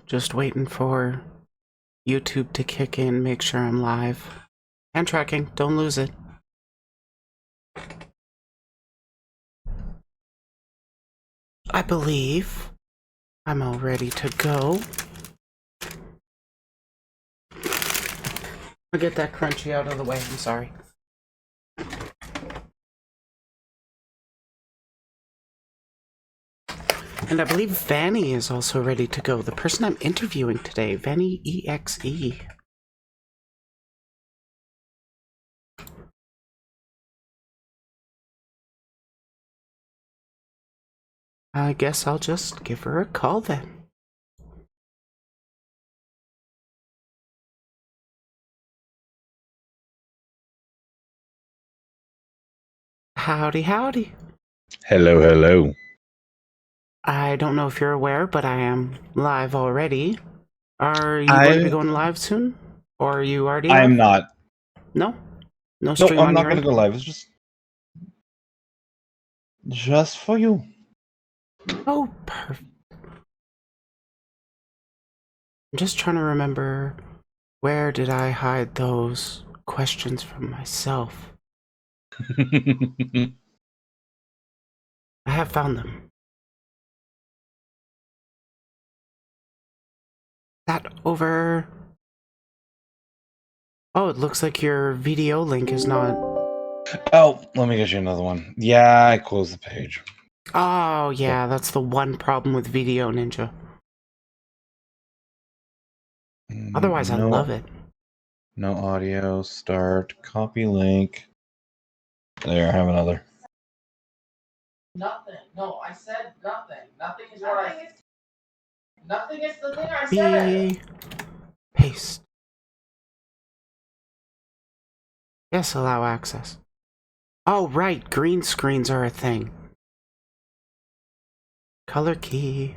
Just waiting for YouTube to kick in, make sure I'm live. And tracking, don't lose it. I believe I'm all ready to go. I'll get that crunchy out of the way, I'm sorry. And I believe Vanni is also ready to go. The person I'm interviewing today, Vanni EXE. I guess I'll just give her a call then. Howdy, howdy. Hello, hello. I don't know if you're aware, but I am live already. Are you going to be going live soon? Or are you already live? I am not. No? No stream I'm on not your going to end? go live. It's just for you. Oh, perfect. I'm just trying to remember, where did I hide those questions from myself? I have found them. That over... Oh, it looks like your video link is not... Oh, let me get you another one. Yeah, I closed the page. Oh, yeah, that's the one problem with Video Ninja. Otherwise, I love it. No audio. Start. Copy link. There, I have another. Nothing. No, I said nothing. Nothing is what I... Nothing is the thing I Copy. Paste. Yes, allow access. Oh, right, green screens are a thing. Color key.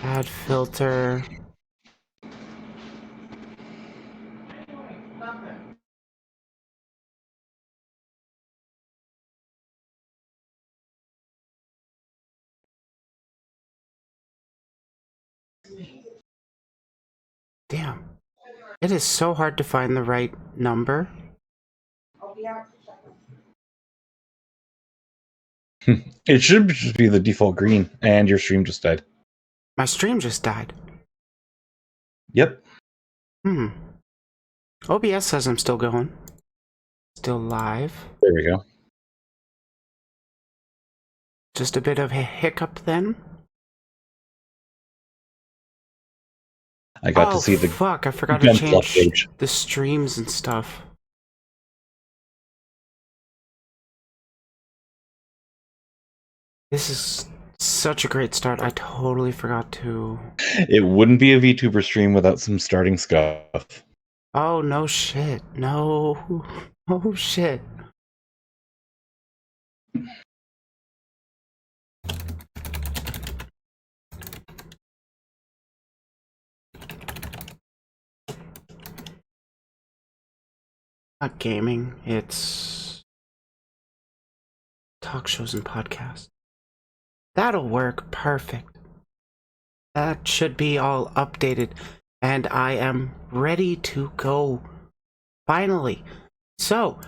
Add filter. Nothing. Damn. It is so hard to find the right number. It should just be the default green, and your stream just died. My stream just died. Yep. OBS says I'm still going. Still live. There we go. Just a bit of a hiccup then. I got to see the... fuck, I forgot to change page. the streams and stuff. This is such a great start. I totally forgot to... It wouldn't be a VTuber stream without some starting stuff. Oh, no shit. No. Oh, shit. Not gaming, it's... talk shows and podcasts. That'll work perfect. That should be all updated. And I am ready to go. Finally. So,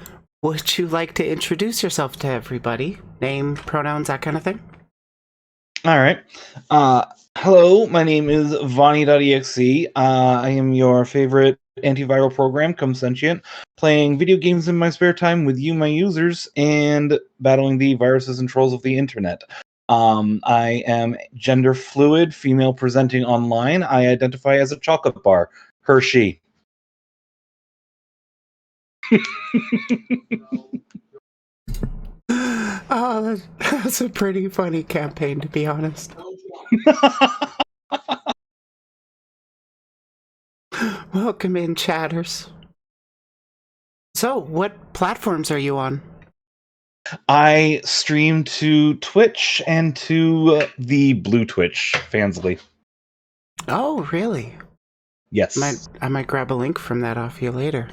would you like to introduce yourself to everybody? Name, pronouns, that kind of thing? All right. Hello, my name is Vanni.exe. I am your favorite antiviral program, come sentient, playing video games in my spare time with you, my users, and battling the viruses and trolls of the internet. I am gender fluid, female presenting online. I identify as a chocolate bar. Hershey. Oh, that's a pretty funny campaign, to be honest. Welcome in, chatters. So, what platforms are you on? I stream to Twitch and to the Blue Twitch, Fansly. Oh, really? Yes. I might grab a link from that off you later.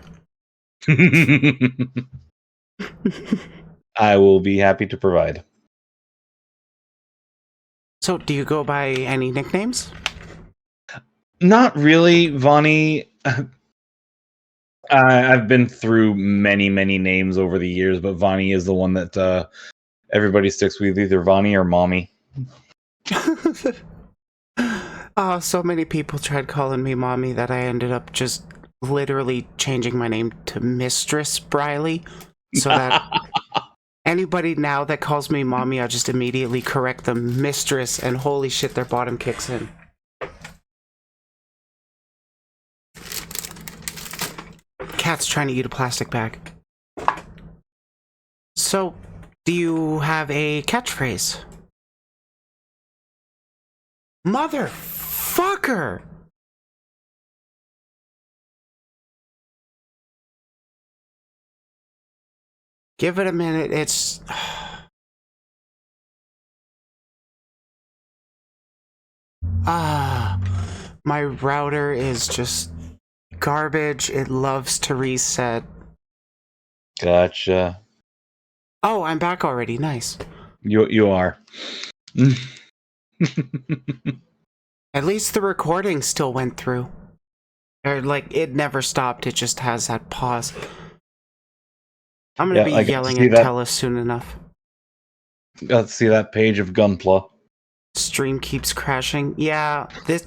I will be happy to provide. So, do you go by any nicknames? Not really, Vonnie. I've been through many, many names over the years, but Vonnie is the one that everybody sticks with, either Vonnie or Mommy. Oh, so many people tried calling me mommy that I ended up just literally changing my name to Mistress Briley, so that anybody now that calls me mommy, I just immediately correct them mistress, and holy shit, their bottom kicks in. Cat's trying to eat a plastic bag. So, do you have a catchphrase? Motherfucker! Give it a minute, it's... my router is just garbage. It loves to reset. Gotcha. Oh, I'm back already. Nice. You are. At least the recording still went through. Or, like, it never stopped. It just has that pause. I'm gonna be yelling at Tellus soon enough. Got to see that page of Gunpla. Stream keeps crashing. Yeah, this...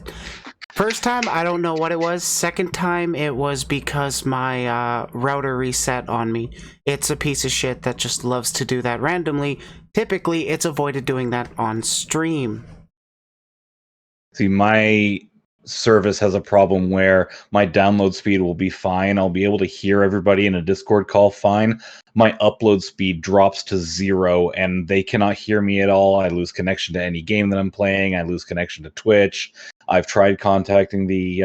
First time, I don't know what it was. Second time, it was because my router reset on me. It's a piece of shit that just loves to do that randomly. Typically, it's avoided doing that on stream. See, my service has a problem where my download speed will be fine. I'll be able to hear everybody in a Discord call fine. My upload speed drops to 0 and they cannot hear me at all. I lose connection to any game that I'm playing. I lose connection to Twitch. I've tried contacting the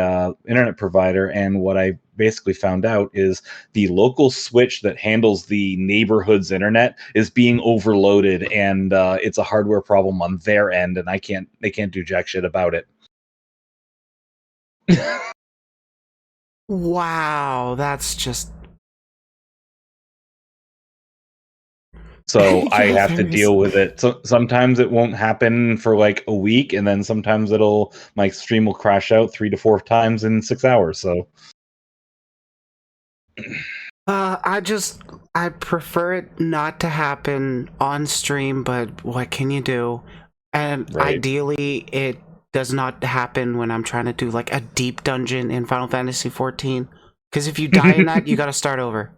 internet provider, and what I basically found out is the local switch that handles the neighborhood's internet is being overloaded, and it's a hardware problem on their end, and they can't do jack shit about it. Wow, that's just... So I have to deal with it. So sometimes it won't happen for like a week, and then sometimes my stream will crash out 3 to 4 times in 6 hours. So I prefer it not to happen on stream, but what can you do? And right. Ideally, it does not happen when I'm trying to do like a deep dungeon in Final Fantasy XIV. Because if you die in that, you gotta start over.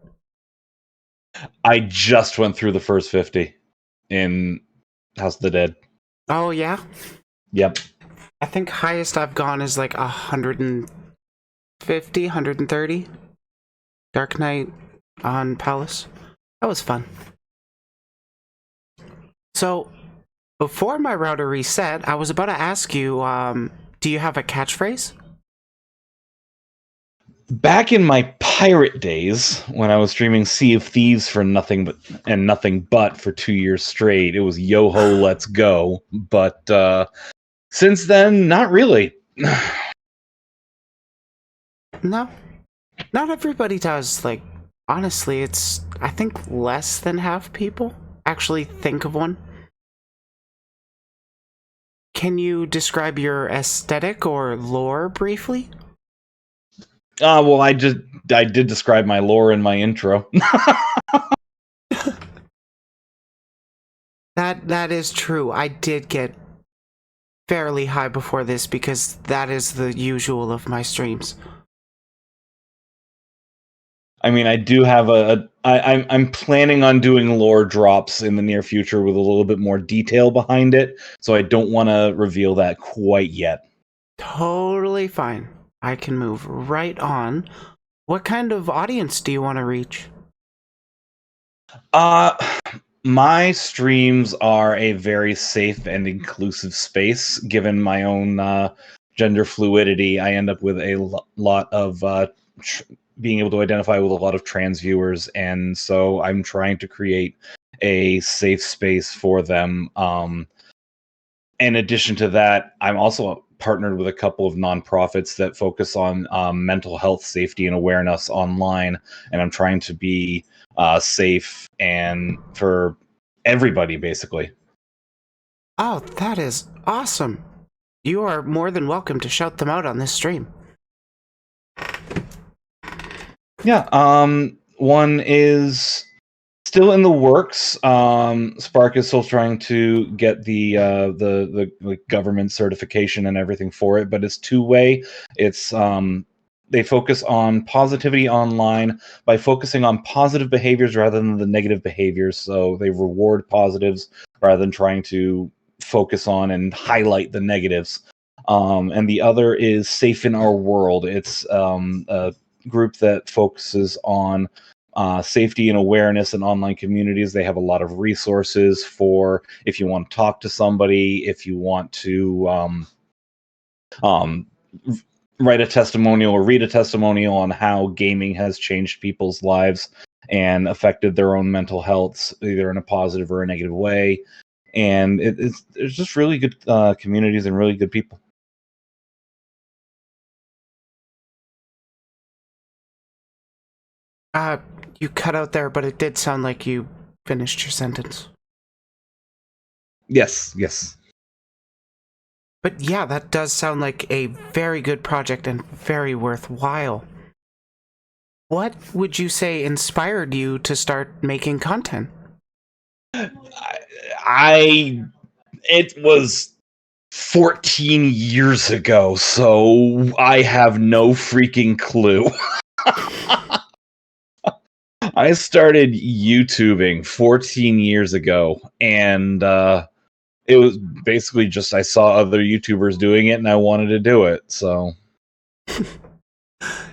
I just went through the first 50 in House of the Dead. Oh, yeah? Yep. I think highest I've gone is like 150, 130. Dark Knight on Palace. That was fun. So, before my router reset, I was about to ask you, do you have a catchphrase? Back in my pirate days, when I was streaming Sea of Thieves for nothing but for 2 years straight, it was yo ho, let's go. But since then, not really. No, not everybody does. Like, honestly, I think less than half people actually think of one. Can you describe your aesthetic or lore briefly? Well, I did describe my lore in my intro. That is true. I did get fairly high before this because that is the usual of my streams. I mean, I do have I'm planning on doing lore drops in the near future with a little bit more detail behind it, so I don't want to reveal that quite yet. Totally fine. I can move right on. What kind of audience do you want to reach? My streams are a very safe and inclusive space. Given my own gender fluidity, I end up with a lot of being able to identify with a lot of trans viewers, and so I'm trying to create a safe space for them. In addition to that, I'm also partnered with a couple of nonprofits that focus on mental health, safety, and awareness online, and I'm trying to be safe and for everybody, basically. Oh, that is awesome. You are more than welcome to shout them out on this stream. Yeah, one is still in the works. Spark is still trying to get the like, government certification and everything for it, but it's two-way. It's they focus on positivity online by focusing on positive behaviors rather than the negative behaviors. So they reward positives rather than trying to focus on and highlight the negatives. And the other is Safe in Our World. It's a group that focuses on safety and awareness in online communities. They have a lot of resources for if you want to talk to somebody, if you want to write a testimonial or read a testimonial on how gaming has changed people's lives and affected their own mental health, either in a positive or a negative way. And it's just really good communities and really good people. You cut out there, but it did sound like you finished your sentence. Yes, yes. But yeah, that does sound like a very good project and very worthwhile. What would you say inspired you to start making content? It was 14 years ago, so I have no freaking clue. I started YouTubing 14 years ago, and it was basically just I saw other YouTubers doing it, and I wanted to do it, so...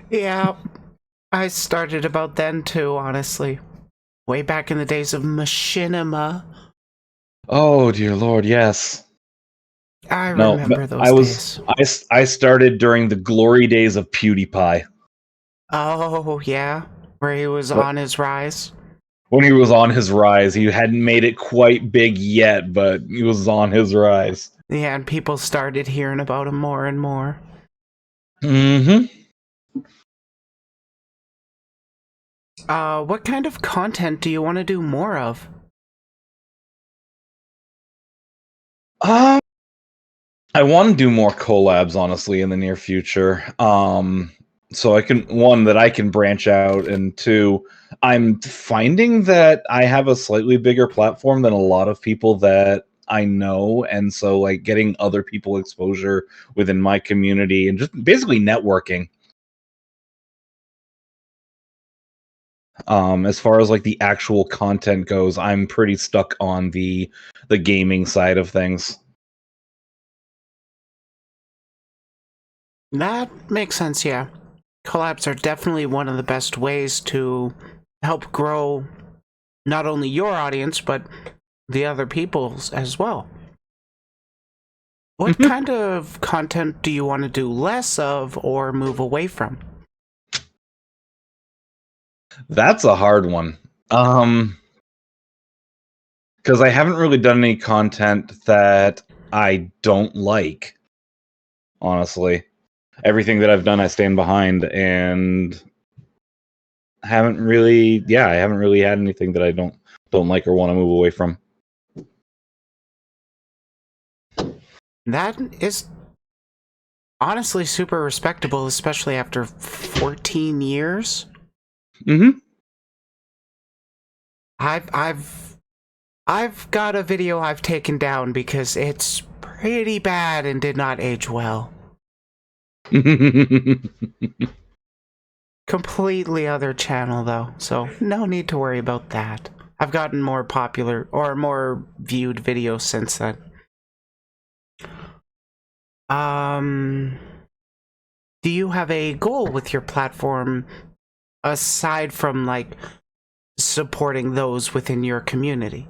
Yeah, I started about then too, honestly. Way back in the days of machinima. Oh, dear Lord, yes. I No, remember those days. I started during the glory days of PewDiePie. Oh, yeah? Where he was But on his rise? when he was on his rise, he hadn't made it quite big yet, but he was on his rise. Yeah, and people started hearing about him more and more. Mm-hmm. What kind of content do you want to do more of? I want to do more collabs, honestly, in the near future. So I can, one, that I can branch out, and two, I'm finding that I have a slightly bigger platform than a lot of people that I know, and so like getting other people exposure within my community and just basically networking. As far as like the actual content goes, I'm pretty stuck on the gaming side of things. That makes sense, yeah. Collabs are definitely one of the best ways to help grow not only your audience, but the other people's as well. What kind of content do you want to do less of or move away from? That's a hard one. Because I haven't really done any content that I don't like. Honestly, everything that I've done, I stand behind, and I haven't really had anything that I don't like or want to move away from. That is honestly super respectable, especially after 14 years. Mm-hmm. I've got a video I've taken down because it's pretty bad and did not age well. Completely other channel though, so no need to worry about that. I've gotten more popular or more viewed videos since then. Do you have a goal with your platform aside from like supporting those within your community?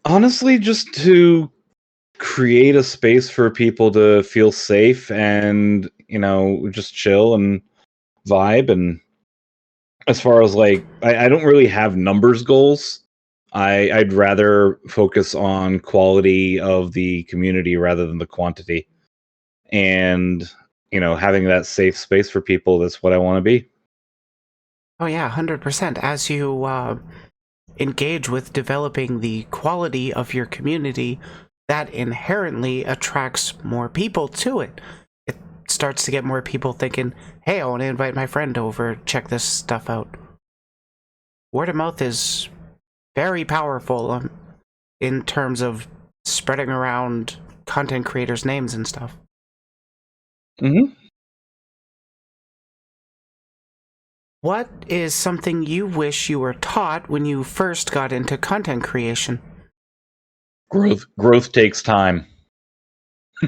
Honestly, just to create a space for people to feel safe and, just chill and vibe. And as far as like, I don't really have numbers goals. I'd rather focus on quality of the community rather than the quantity. And, having that safe space for people, that's what I want to be. Oh yeah, 100%. As you engage with developing the quality of your community, that inherently attracts more people to it. It starts to get more people thinking, hey, I want to invite my friend over, check this stuff out. Word of mouth is very powerful in terms of spreading around content creators' names and stuff. Mm-hmm. What is something you wish you were taught when you first got into content creation? Growth takes time.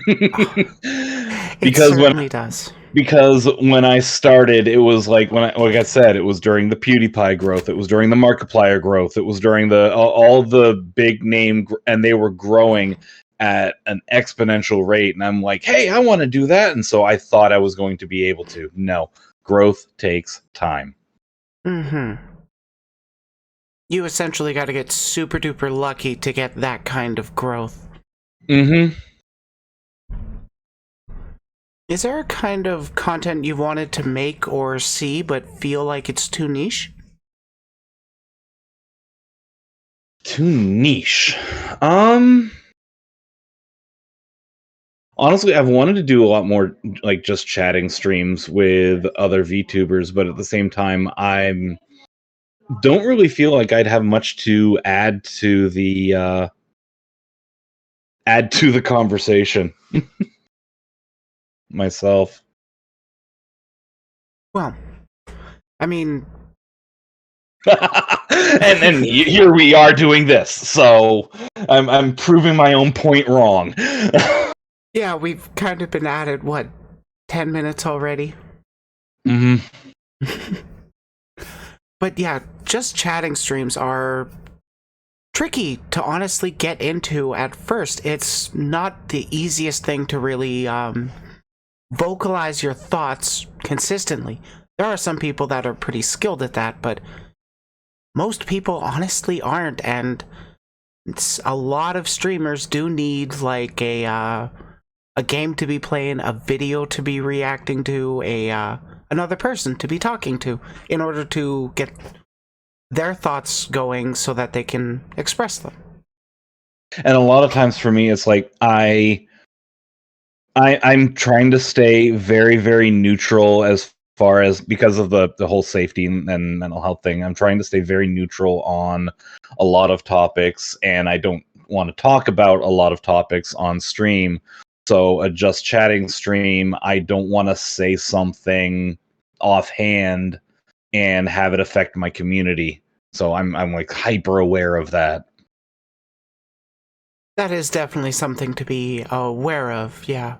It certainly does. Because when I started, it was like like I said, it was during the PewDiePie growth, it was during the Markiplier growth, it was during the all the big name, and they were growing at an exponential rate. And I'm like, hey, I want to do that, and so I thought I was going to be able to. No, growth takes time. Mm-hmm. You essentially got to get super duper lucky to get that kind of growth. Mm-hmm. Is there a kind of content you've wanted to make or see but feel like it's too niche? Too niche. Honestly, I've wanted to do a lot more like just chatting streams with other VTubers, but at the same time, don't really feel like I'd have much to add to the conversation myself. Well, I mean, and here we are doing this, so I'm proving my own point wrong. yeah, we've kind of been at it, what, 10 minutes already? Mm-hmm. But yeah, just chatting streams are tricky to honestly get into at first. It's not the easiest thing to really vocalize your thoughts consistently. There are some people that are pretty skilled at that, but most people honestly aren't, and a lot of streamers do need like a game to be playing, a video to be reacting to, another person to be talking to, in order to get their thoughts going so that they can express them. And a lot of times for me, it's like I'm trying to stay very, very neutral as far as, because of the whole safety and mental health thing. I'm trying to stay very neutral on a lot of topics, and I don't want to talk about a lot of topics on stream. So a just chatting stream, I don't want to say something offhand and have it affect my community. So I'm like hyper aware of that. That is definitely something to be aware of, yeah.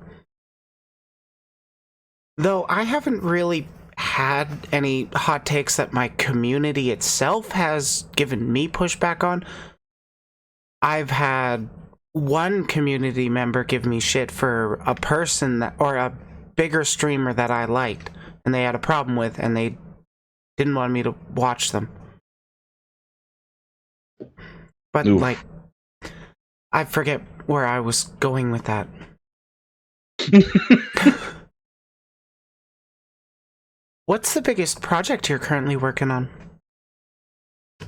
Though I haven't really had any hot takes that my community itself has given me pushback on. I've had one community member give me shit for a person that, or a bigger streamer that I liked, and they had a problem with, and they didn't want me to watch them. But Oof. like, I forget where I was going with that. What's the biggest project you're currently working on?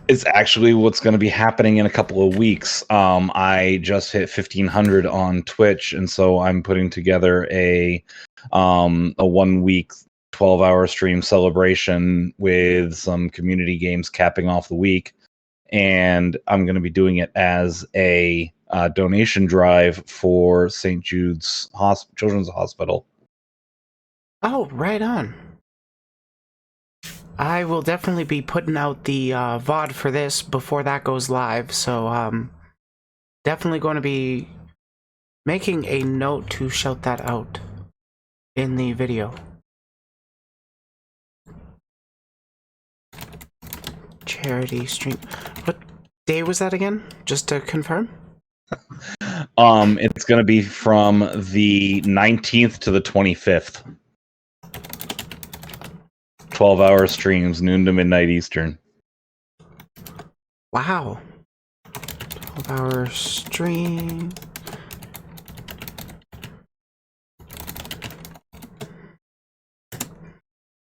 It's actually what's going to be happening in a couple of weeks. I just hit 1,500 on Twitch, and so I'm putting together a 1 week, 12-hour stream celebration with some community games capping off the week, and I'm going to be doing it as a donation drive for St. Jude's Children's Hospital. Oh, right on. I will definitely be putting out the VOD for this before that goes live, so definitely going to be making a note to shout that out in the video. Charity stream. What day was that again? Just to confirm? It's going to be from the 19th to the 25th. 12-hour streams, noon to midnight Eastern. Wow. 12-hour stream.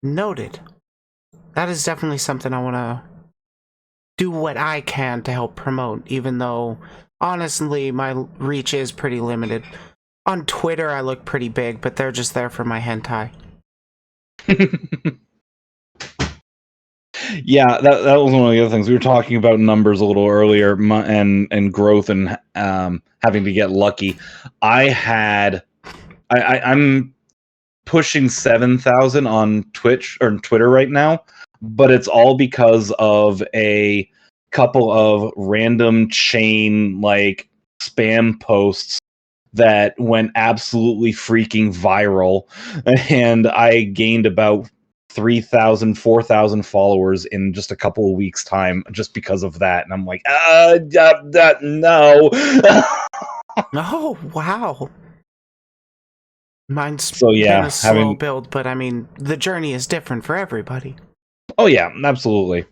Noted. That is definitely something I want to do what I can to help promote, even though, honestly, my reach is pretty limited. On Twitter, I look pretty big, but they're just there for my hentai. Yeah, that was one of the other things we were talking about numbers a little earlier, and growth and having to get lucky. I'm pushing 7,000 on Twitch or Twitter right now, but it's all because of a couple of random chain like spam posts that went absolutely freaking viral, and I gained about 3,000, 4,000 followers in just a couple of weeks' time just because of that. And I'm like, no. Oh, wow. Mine's So been yeah, a slow build, but I mean, the journey is different for everybody. Oh yeah, absolutely.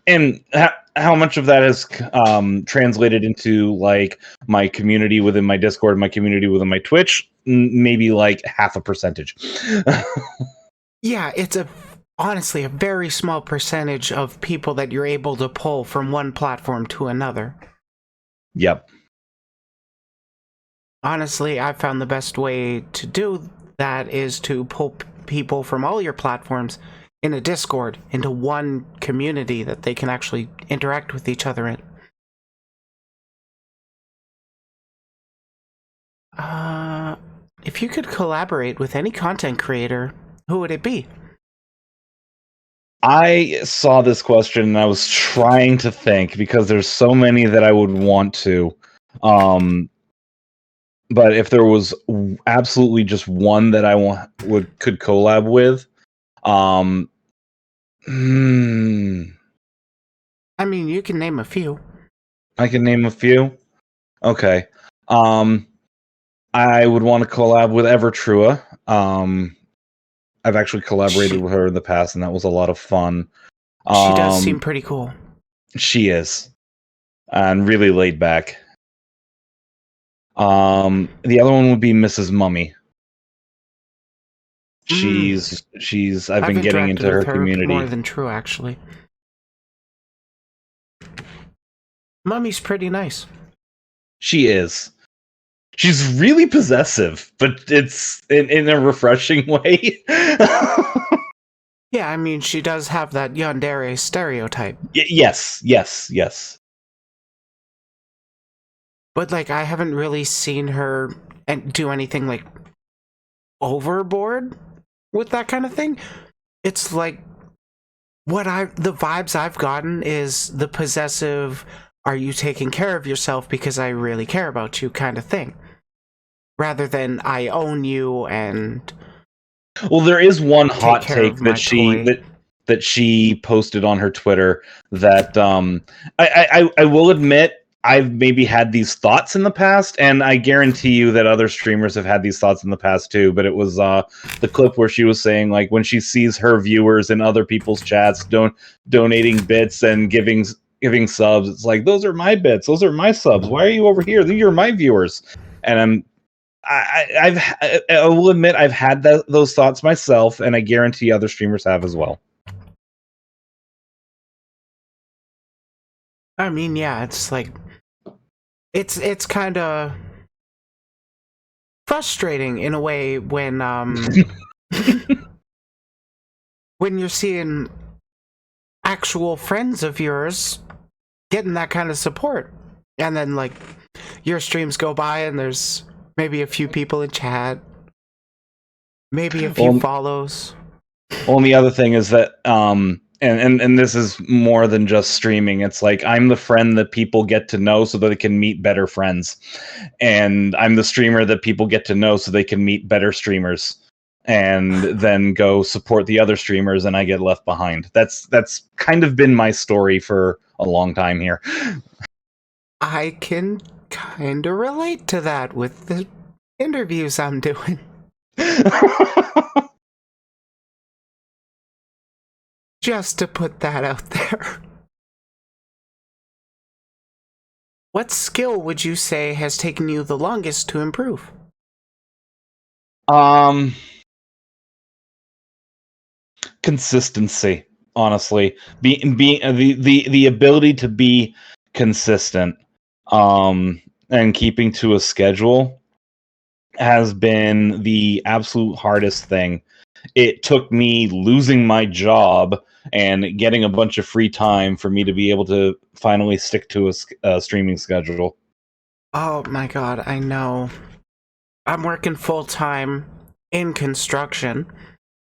And how much of that has translated into like my community within my Discord, my community within my Twitch? Maybe like half a percentage. Yeah, it's honestly a very small percentage of people that you're able to pull from one platform to another. Yep. Honestly, I found the best way to do that is to pull people from all your platforms in a Discord into one community that they can actually interact with each other in. If you could collaborate with any content creator, who would it be? I saw this question and I was trying to think because there's so many that I would want to. But if there was absolutely just one that I could collab with, I mean, you can name a few. I can name a few. Okay. I would want to collab with Evertrua. I've actually collaborated with her in the past, and that was a lot of fun. She does seem pretty cool. She is, and really laid back. The other one would be Mrs. Mummy. She's. I've been getting into her community more than true, actually. Mummy's pretty nice. She is. She's really possessive, but it's in a refreshing way. Yeah, I mean, she does have that yandere stereotype. Yes. But, like, I haven't really seen her do anything, like, overboard with that kind of thing. It's like, the vibes I've gotten is the possessive, are you taking care of yourself because I really care about you kind of thing. Rather than I own you and... Well, there is one hot take that she posted on her Twitter that I will admit I've maybe had these thoughts in the past, and I guarantee you that other streamers have had these thoughts in the past too. But it was the clip where she was saying, like, when she sees her viewers in other people's chats donating bits and giving subs, it's like, those are my bits, those are my subs. Why are you over here? These are my viewers. And I will admit I've had those thoughts myself, and I guarantee other streamers have as well. I mean, yeah, it's like, it's kind of frustrating in a way when when you're seeing actual friends of yours getting that kind of support, and then like your streams go by and there's maybe a few people in chat, maybe a few follows. Well, and the other thing is that and this is more than just streaming. It's like, I'm the friend that people get to know so that they can meet better friends. And I'm the streamer that people get to know so they can meet better streamers. And then go support the other streamers, and I get left behind. That's kind of been my story for a long time here. I can kind of relate to that with the interviews I'm doing. Just to put that out there. What skill would you say has taken you the longest to improve? Consistency. honestly. Being the ability to be consistent, and keeping to a schedule has been the absolute hardest thing. It took me losing my job and getting a bunch of free time for me to be able to finally stick to a streaming schedule. Oh my god, I know. I'm working full time in construction,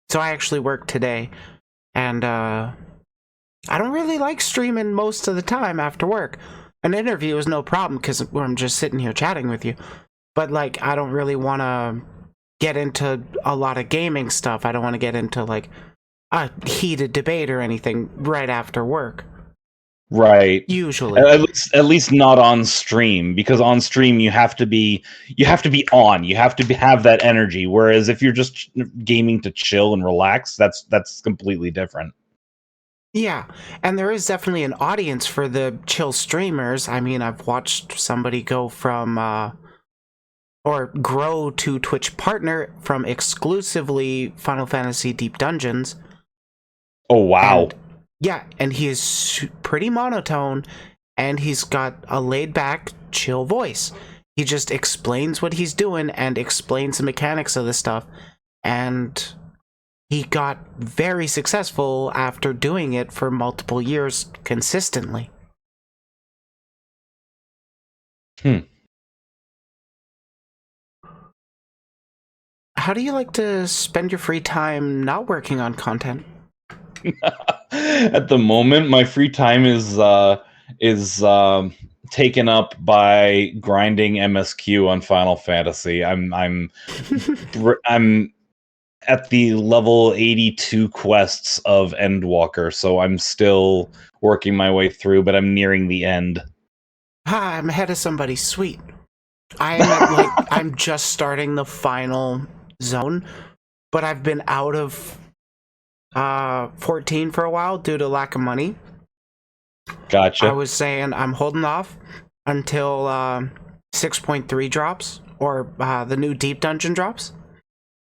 so I actually work today, and I don't really like streaming most of the time after work. An interview is no problem because I'm just sitting here chatting with you, but like I don't really want to get into a lot of gaming stuff. I don't want to get into like a heated debate or anything right after work. Right. Usually. At least not on stream, because on stream you have to be on. You have to have that energy. Whereas if you're just gaming to chill and relax, that's completely different. Yeah, and there is definitely an audience for the chill streamers. I mean, I've watched somebody go from or grow to Twitch partner from exclusively Final Fantasy Deep Dungeons. Oh wow. And yeah, and he is pretty monotone, and he's got a laid-back, chill voice. He just explains what he's doing and explains the mechanics of the stuff, and he got very successful after doing it for multiple years consistently. How do you like to spend your free time not working on content? At the moment, my free time is taken up by grinding MSQ on Final Fantasy. I'm at the level 82 quests of Endwalker, so I'm still working my way through, but I'm nearing the end. I'm ahead of somebody. Sweet. I'm just starting the final zone, but I've been out of 14 for a while due to lack of money. Gotcha. I was saying I'm holding off until 6.3 drops, or the new Deep Dungeon drops.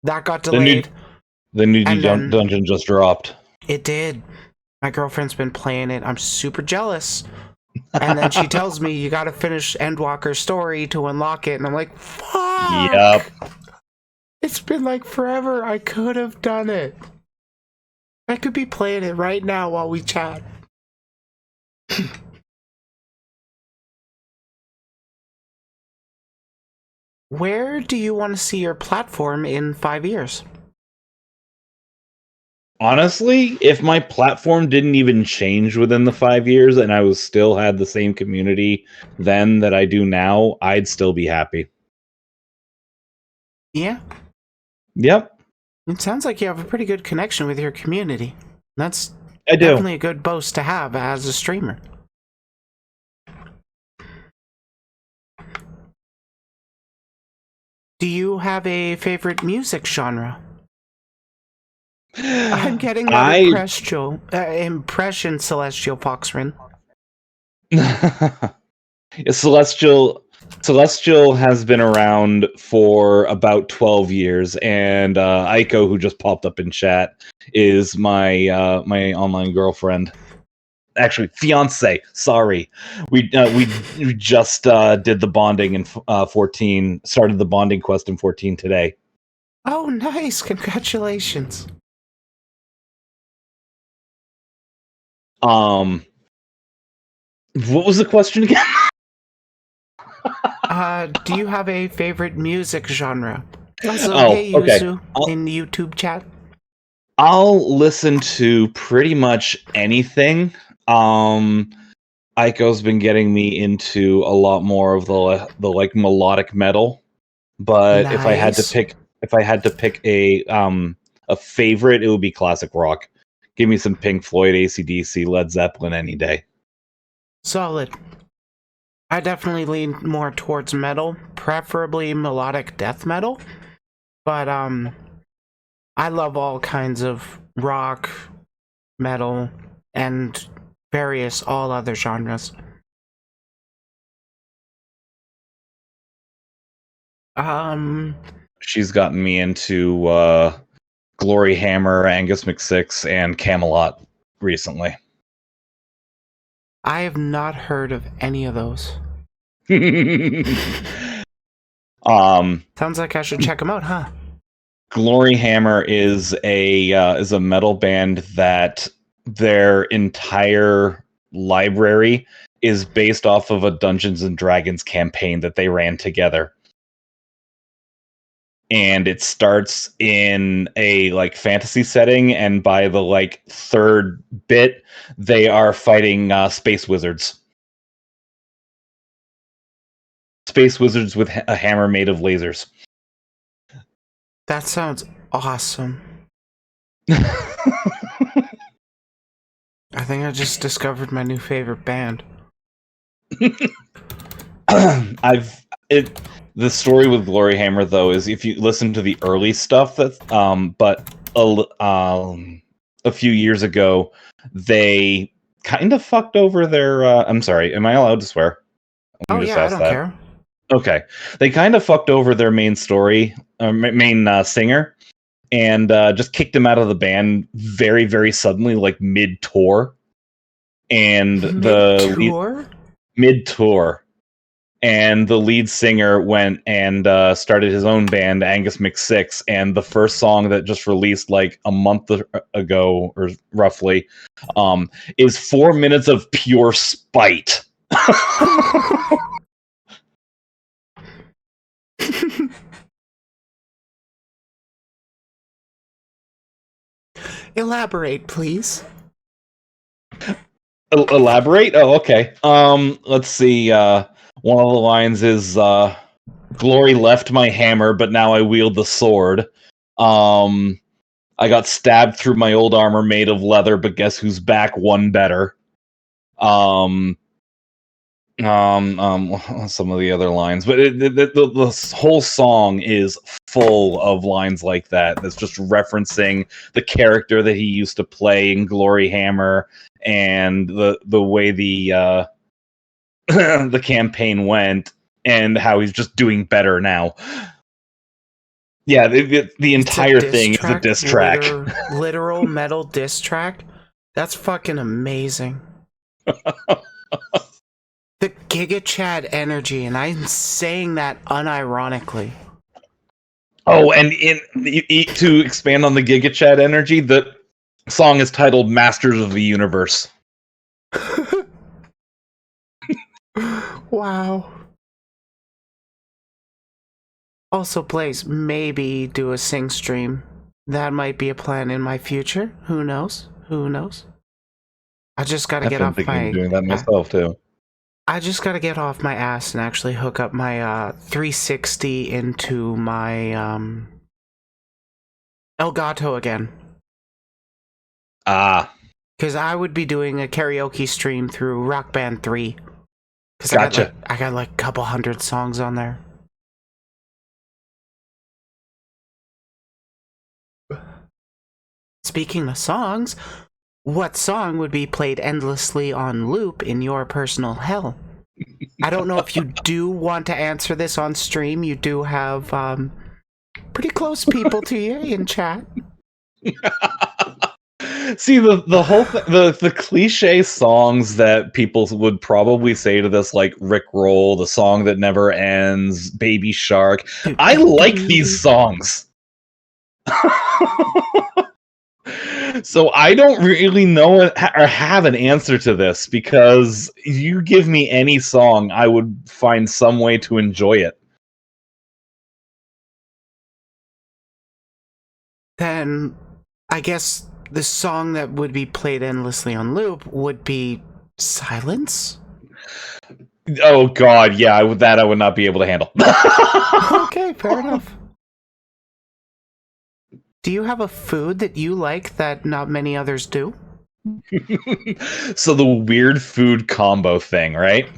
That got delayed. The new And then- dungeon just dropped. It did. My girlfriend's been playing it. I'm super jealous. And then she tells me you gotta finish Endwalker's story to unlock it, and I'm like, fuck! Yep. It's been like forever. I could have done it. I could be playing it right now while we chat. Where do you want to see your platform in 5 years? Honestly, if my platform didn't even change within the 5 years and I was still had the same community then that I do now, I'd still be happy. Yeah, Yep, it sounds like you have a pretty good connection with your community. That's I do. definitely a good boast to have as a streamer. Do you have a favorite music genre? I'm getting that impression, Celestial Foxrin. Celestial has been around for about 12 years, and Aiko, who just popped up in chat, is my my online girlfriend. Actually, fiance. Sorry, we just did the bonding in 14. Started the bonding quest in 14 today. Oh, nice! Congratulations. What was the question again? Do you have a favorite music genre? Also, Oh, hey okay. Yuzu in the YouTube chat. I'll listen to pretty much anything. Aiko's been getting me into a lot more of the like melodic metal, but Nice. if I had to pick a favorite, it would be classic rock. Give me some Pink Floyd, AC/DC, Led Zeppelin any day. Solid. I definitely lean more towards metal, preferably melodic death metal. But I love all kinds of rock, metal, and various all other genres. She's gotten me into Glory Hammer, Angus McSix, and Camelot. recently. I have not heard of any of those. Sounds like I should check them out, huh? Glory Hammer is a metal band that their entire library is based off of a Dungeons and Dragons campaign that they ran together. And it starts in a like fantasy setting, and by the like third bit, they are fighting space wizards. Space wizards with a hammer made of lasers. That sounds awesome. I think I just discovered my new favorite band. The story with Glory Hammer though is if you listen to the early stuff that's but a few years ago they kind of fucked over their I'm sorry, am I allowed to swear? Oh yeah, I don't care. Okay. They kind of fucked over their main story, main singer, and just kicked him out of the band very, very suddenly, like mid-tour. And mid-tour. And the lead singer went and started his own band, Angus McSix, and the first song that just released like a month ago, or roughly, is 4 minutes of pure spite. Elaborate, please. Elaborate? Oh, okay. Let's see. One of the lines is, "Glory left my hammer, but now I wield the sword. I got stabbed through my old armor made of leather, but guess who's back? One better." Some of the other lines, but the whole song is full of lines like that. That's just referencing the character that he used to play in Glory Hammer and the way the the campaign went and how he's just doing better now. Yeah, the entire thing is a diss track. Literal metal diss track. That's fucking amazing. The Giga Chad energy, and I'm saying that unironically. Oh, and to expand on the Giga Chad energy, the song is titled "Masters of the Universe." Wow. Also, please, maybe do a sing stream. That might be a plan in my future. Who knows? Who knows? I just gotta get off my... I'm doing that myself, too. I just gotta get off my ass and actually hook up my 360 into my Elgato again. Ah. Because I would be doing a karaoke stream through Rock Band 3. Because Gotcha. I got like a couple hundred songs on there. Speaking of songs, what song would be played endlessly on loop in your personal hell? I don't know if you do want to answer this on stream. You do have pretty close people to you in chat. See, the whole the cliche songs that people would probably say to this, like Rick Roll, The Song That Never Ends, Baby Shark. I like these songs. So I don't really know or have an answer to this, because you give me any song, I would find some way to enjoy it. Then I guess the song that would be played endlessly on loop would be Silence? Oh god, yeah, I would not be able to handle. Okay, fair enough. Do you have a food that you like that not many others do? So the weird food combo thing, right?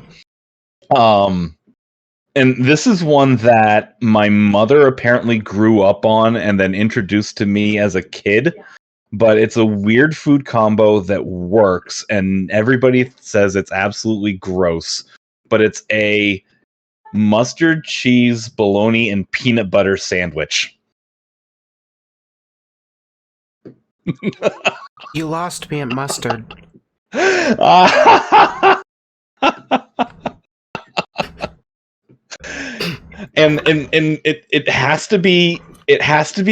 And this is one that my mother apparently grew up on and then introduced to me as a kid. But it's a weird food combo that works, and everybody says it's absolutely gross. But it's a mustard, cheese, bologna, and peanut butter sandwich. You lost me at mustard. and it has to be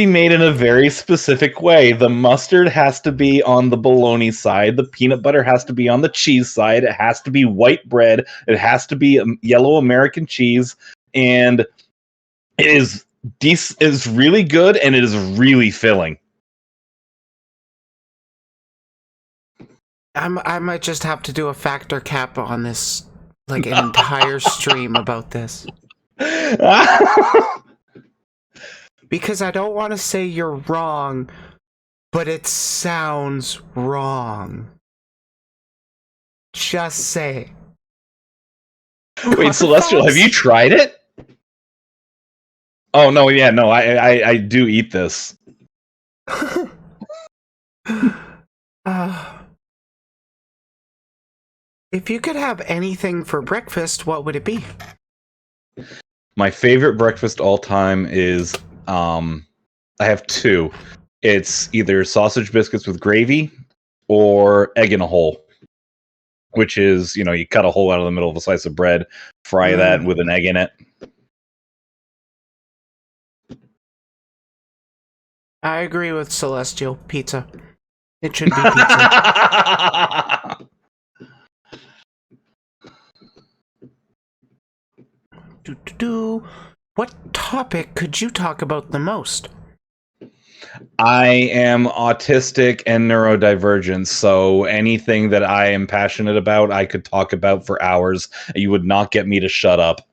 made in a very specific way. The mustard has to be on the bologna side. The peanut butter has to be on the cheese side. It has to be white bread. It has to be yellow American cheese, and it is really good, and it is really filling. I might just have to do a factor cap on this, like an entire stream about this. Because I don't want to say you're wrong, but it sounds wrong. Just say. Wait, Celestial, have you tried it? Oh no, yeah, no, I do eat this. If you could have anything for breakfast, what would it be? My favorite breakfast all time is I have two. It's either sausage biscuits with gravy or egg in a hole, which is, you cut a hole out of the middle of a slice of bread, fry that with an egg in it. I agree with Celestial. Pizza. It should be pizza. What topic could you talk about the most? I am autistic and neurodivergent, so anything that I am passionate about, I could talk about for hours. You would not get me to shut up.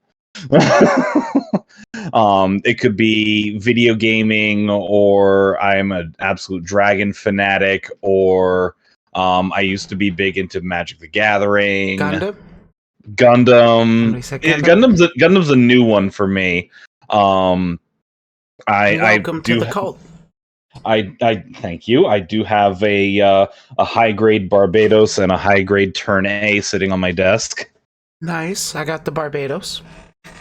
It could be video gaming, or I'm an absolute dragon fanatic, or I used to be big into Magic the Gathering. Gundam? Gundam's a new one for me. Welcome to the cult. I thank you. I do have a high grade Barbados and a high grade Turn A sitting on my desk. Nice. I got the Barbados.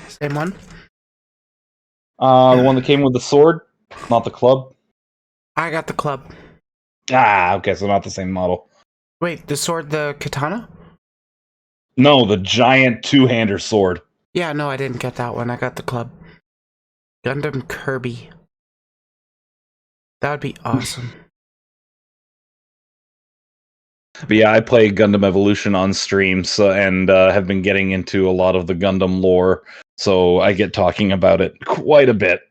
Same one. The one that came with the sword, not the club. I got the club. Ah, okay, so not the same model. Wait, the sword, the katana? No, the giant two-hander sword. Yeah, no, I didn't get that one. I got the club. Gundam Kirby. That would be awesome. But yeah, I play Gundam Evolution on stream, and have been getting into a lot of the Gundam lore, so I get talking about it quite a bit.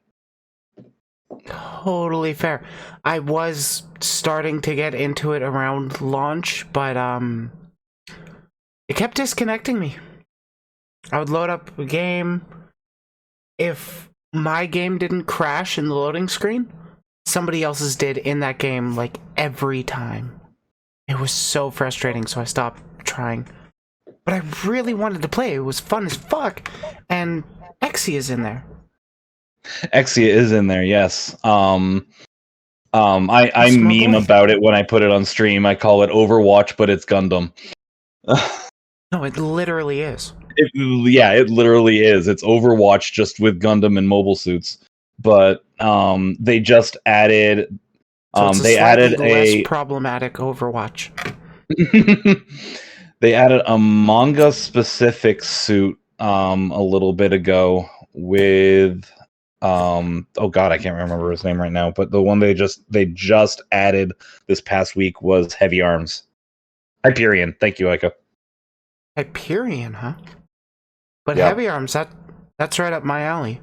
Totally fair. I was starting to get into it around launch, but it kept disconnecting me. I would load up a game. If my game didn't crash in the loading screen, somebody else's did in that game, like, every time. It was so frustrating, so I stopped trying. But I really wanted to play. It was fun as fuck. And EXE is in there. EXE is in there, yes. I meme about it when I put it on stream. I call it Overwatch, but it's Gundam. No, it literally is. It literally is. It's Overwatch just with Gundam and mobile suits. But they just added. So it's they added less problematic Overwatch. They added a manga-specific suit a little bit ago with. Oh god, I can't remember his name right now. But the one they just added this past week was Heavy Arms. Hyperion. Thank you, Aika. Hyperion, huh? But Yep. Heavy Arms, that's right up my alley.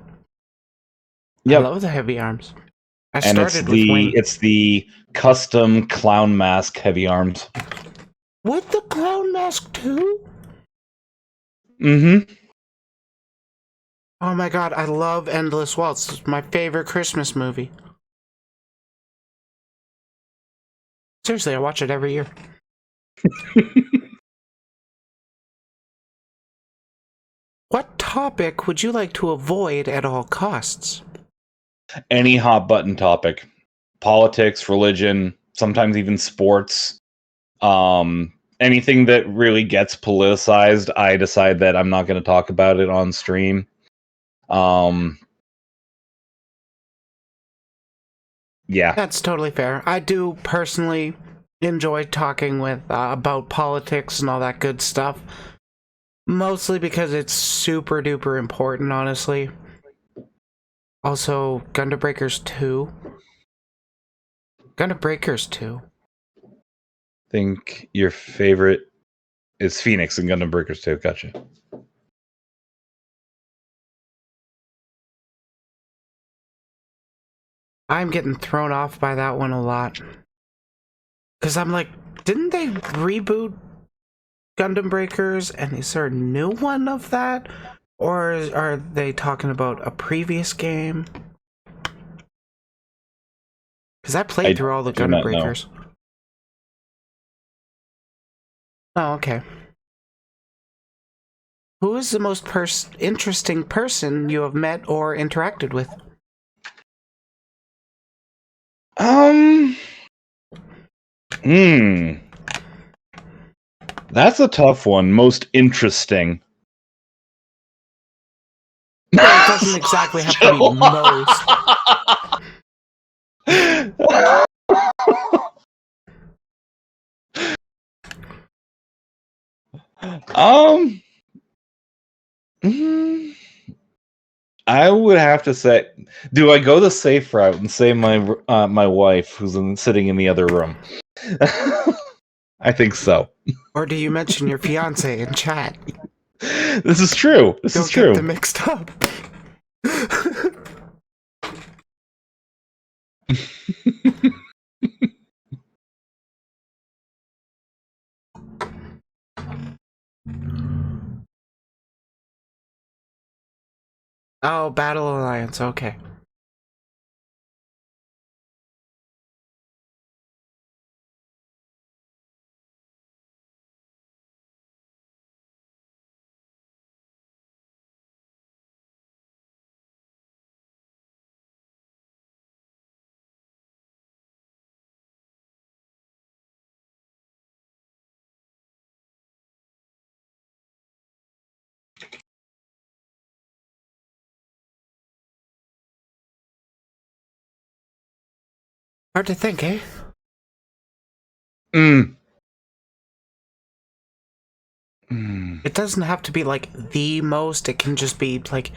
Yep. I love the Heavy Arms. It's the custom clown mask Heavy Arms. With the clown mask too? Mm-hmm. Oh my god, I love Endless Waltz. It's my favorite Christmas movie. Seriously, I watch it every year. What topic would you like to avoid at all costs? Any hot button topic. Politics, religion, sometimes even sports. Anything that really gets politicized, I decide that I'm not going to talk about it on stream. Yeah. That's totally fair. I do personally enjoy talking with about politics and all that good stuff. Mostly because it's super duper important, honestly. Also, Gundam Breakers 2. Gundam Breakers 2. Think your favorite is Phoenix and Gundam Breakers 2. Gotcha. I'm getting thrown off by that one a lot. Because I'm like, didn't they reboot Gundam Breakers? And is there a new one of that? Or are they talking about a previous game? Because I played through all the Gundam Breakers. Oh, okay. Who is the most interesting person you have met or interacted with? That's a tough one. Most interesting. Well, it doesn't exactly have to be most. I would have to say, do I go the safe route and say my my wife, who's sitting in the other room? I think so. Or do you mention your fiance in chat? This is true. This is true. Don't get them mixed up. Oh, Battle Alliance, okay. Hard to think, eh? It doesn't have to be like the most, it can just be like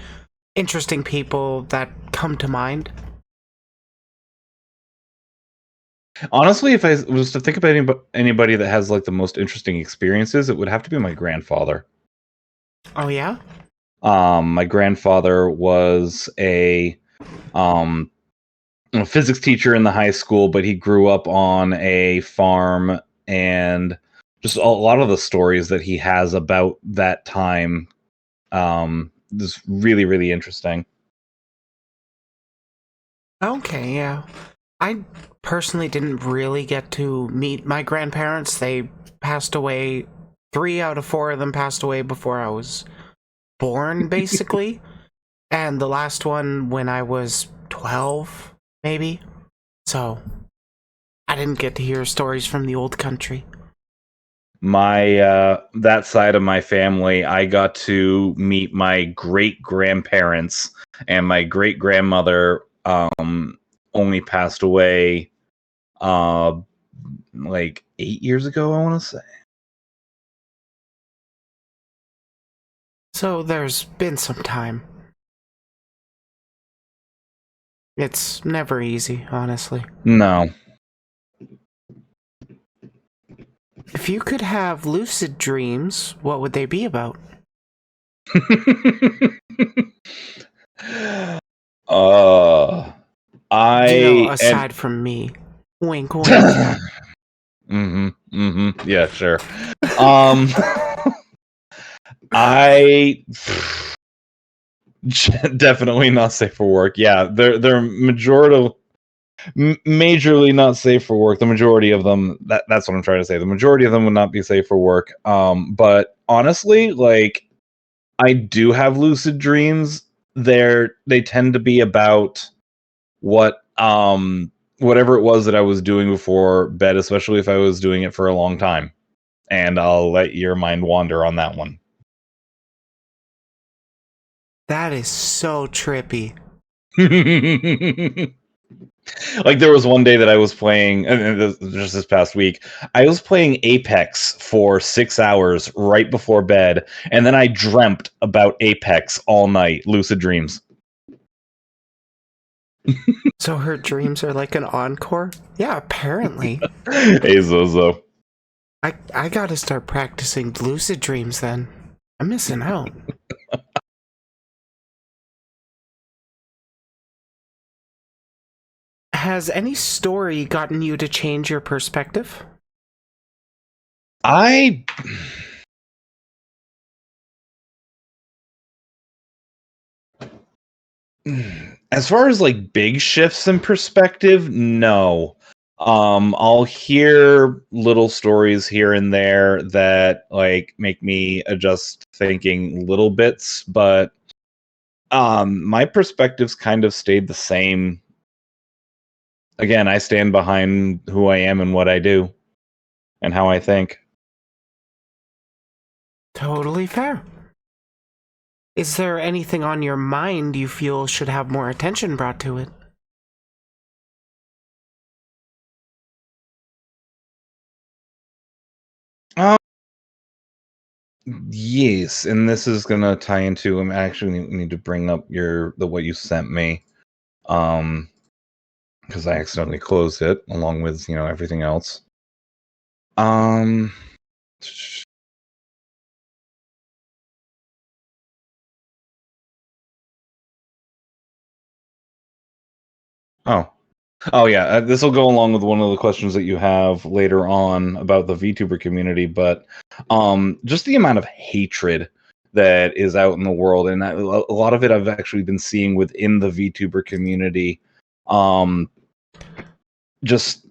interesting people that come to mind. Honestly, if I was to think about anybody that has like the most interesting experiences, it would have to be my grandfather. Oh yeah? My grandfather was a physics teacher in the high school, but he grew up on a farm, and just a lot of the stories that he has about that time is really, really interesting. Okay, yeah. I personally didn't really get to meet my grandparents. They passed away. 3 out of 4 of them passed away before I was born, basically. And the last one when I was 12, maybe. So, I didn't get to hear stories from the old country. My that side of my family, I got to meet my great grandparents, and my great grandmother only passed away like 8 years ago, I want to say. So there's been some time. It's never easy, honestly. No. If you could have lucid dreams, what would they be about? Aside from me. Wink, wink. Yeah, sure. I definitely not safe for work. Yeah, they're majorly not safe for work. The majority of them, that's what I'm trying to say. The majority of them would not be safe for work. But honestly, like, I do have lucid dreams. They tend to be about whatever it was that I was doing before bed, especially if I was doing it for a long time. And I'll let your mind wander on that one. That is so trippy. Like there was one day that I was playing, just this past week, I was playing Apex for 6 hours right before bed, and then I dreamt about Apex all night, lucid dreams. So her dreams are like an encore? Yeah, apparently. Hey, Zozo. I gotta start practicing lucid dreams then. I'm missing out. Has any story gotten you to change your perspective? I as far as like big shifts in perspective, no. I'll hear little stories here and there that like make me adjust thinking little bits, but my perspective's kind of stayed the same. Again, I stand behind who I am and what I do and how I think. Totally fair. Is there anything on your mind you feel should have more attention brought to it? Yes, and this is gonna tie into. I actually need to bring up what you sent me, because I accidentally closed it along with everything else. Um. Oh. Oh yeah, this will go along with one of the questions that you have later on about the VTuber community, but just the amount of hatred that is out in the world, and a lot of it I've actually been seeing within the VTuber community. Just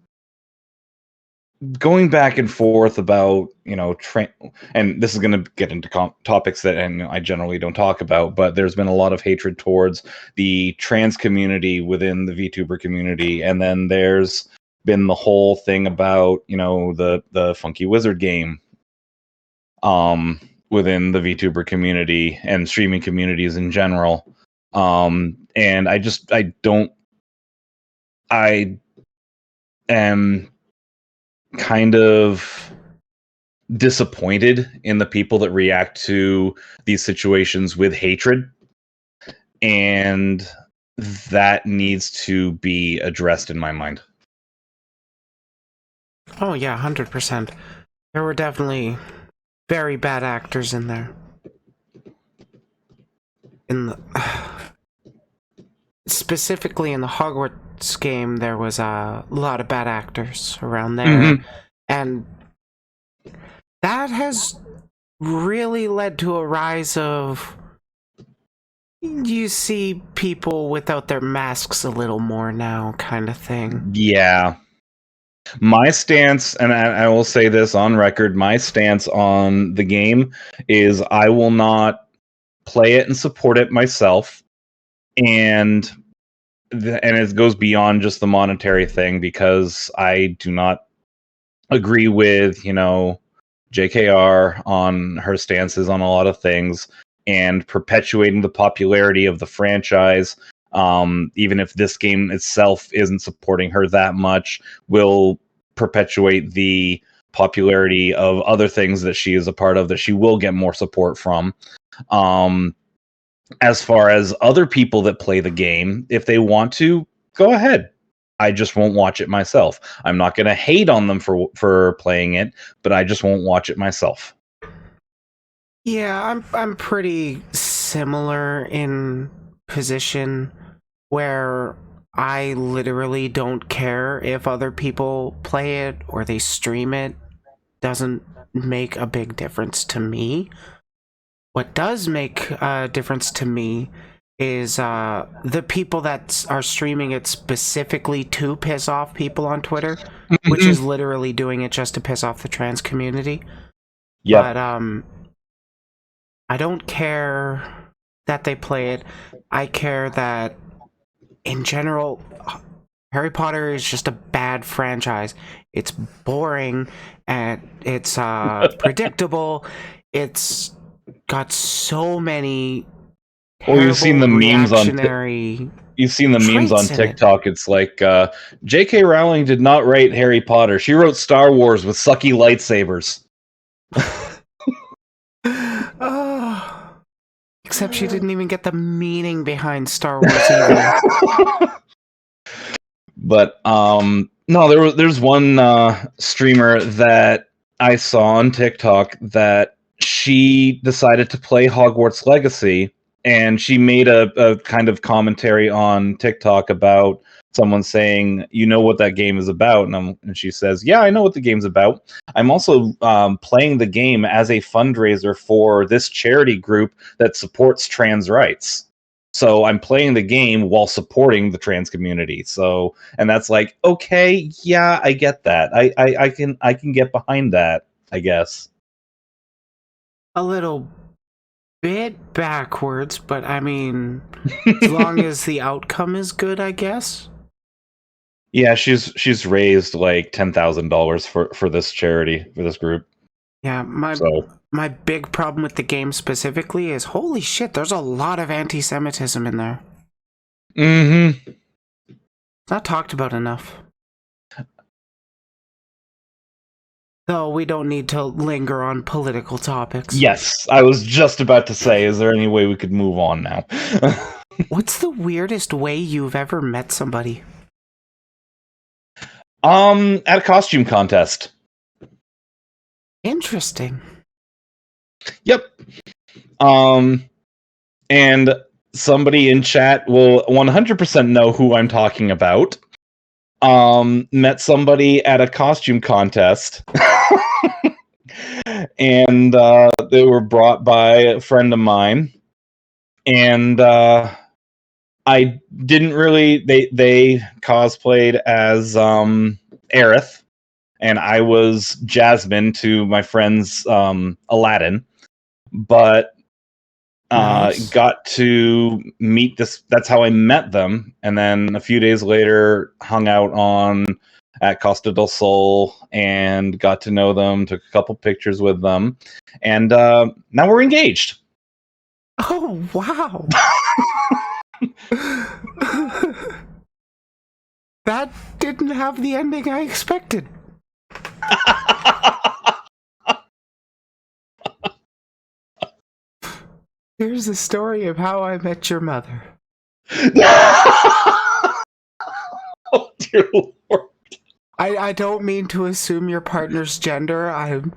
going back and forth about and this is going to get into topics that I generally don't talk about, but there's been a lot of hatred towards the trans community within the VTuber community, and then there's been the whole thing about the Funky Wizard game within the VTuber community and streaming communities in general. And I am kind of disappointed in the people that react to these situations with hatred, and that needs to be addressed in my mind. Oh yeah, 100%. There were definitely very bad actors in there. Specifically in the Hogwarts game, there was a lot of bad actors around there, and that has really led to a rise of, you see people without their masks a little more now, kind of thing. Yeah. My stance, and I will say this on record, my stance on the game is I will not play it and support it myself. And it goes beyond just the monetary thing, because I do not agree with, JKR on her stances on a lot of things, and perpetuating the popularity of the franchise, even if this game itself isn't supporting her that much, will perpetuate the popularity of other things that she is a part of that she will get more support from. As far as other people that play the game, if they want to, go ahead. I just won't watch it myself. I'm not going to hate on them for playing it, but I just won't watch it myself. Yeah, I'm pretty similar in position, where I literally don't care if other people play it or they stream it. Doesn't make a big difference to me. What does make a difference to me is the people that are streaming it specifically to piss off people on Twitter, which is literally doing it just to piss off the trans community. Yeah. But I don't care that they play it. I care that, in general, Harry Potter is just a bad franchise. It's boring, and it's predictable. It's got so many Well, you've seen the memes on reactionary you've seen the memes on traits in it. TikTok. It's like J.K. Rowling did not write Harry Potter. She wrote Star Wars with sucky lightsabers. Except she didn't even get the meaning behind Star Wars either. But no, there's one streamer that I saw on TikTok that she decided to play Hogwarts Legacy, and she made a kind of commentary on TikTok about someone saying, "You know what that game is about?" And she says, "Yeah, I know what the game's about. I'm also playing the game as a fundraiser for this charity group that supports trans rights. So I'm playing the game while supporting the trans community." So, and that's like, okay, yeah, I get that. I can get behind that, I guess. A little bit backwards, but I mean, as long as the outcome is good, I guess. Yeah, she's raised like $10,000 for this charity, for this group. Yeah, my big problem with the game specifically is, holy shit, there's a lot of anti-Semitism in there. Mm-hmm. It's not talked about enough. Though we don't need to linger on political topics. Yes, I was just about to say, is there any way we could move on now? What's the weirdest way you've ever met somebody? At a costume contest. Interesting. Yep. And somebody in chat will 100% know who I'm talking about. Met somebody at a costume contest. And they were brought by a friend of mine. And I didn't really... They cosplayed as Aerith. And I was Jasmine to my friend's Aladdin. But Nice. got to meet this... That's how I met them. And then a few days later, hung out at Costa del Sol and got to know them, took a couple pictures with them. And now we're engaged. Oh, wow. That didn't have the ending I expected. Here's the story of how I met your mother. Oh, dear Lord. I don't mean to assume your partner's gender. I'm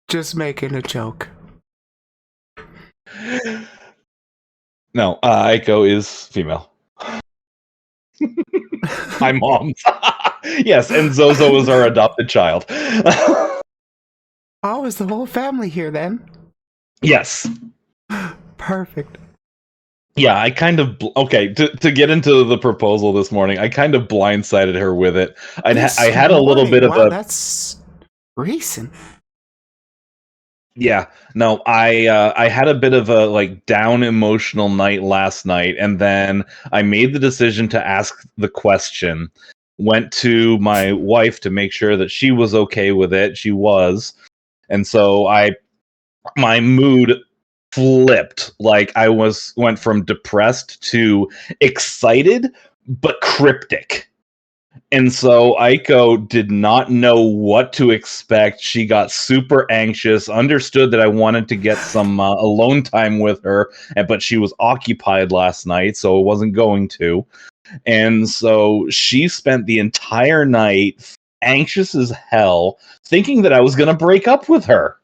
just making a joke. No, Aiko is female. My mom's. Yes, and Zozo is our adopted child. Oh, is the whole family here then? Yes. Perfect. Yeah, I kind of... Okay, to get into the proposal this morning, I kind of blindsided her with it. I had a little bit of wow, that's recent. Yeah, no, I had a bit of a like down emotional night last night, and then I made the decision to ask the question. Went to my wife to make sure that she was okay with it. She was. And so my mood flipped. Like I went from depressed to excited but cryptic. And so Aiko did not know what to expect. She got super anxious, understood that I wanted to get some alone time with her, but she was occupied last night, so it wasn't going to. And so she spent the entire night anxious as hell, thinking that I was going to break up with her.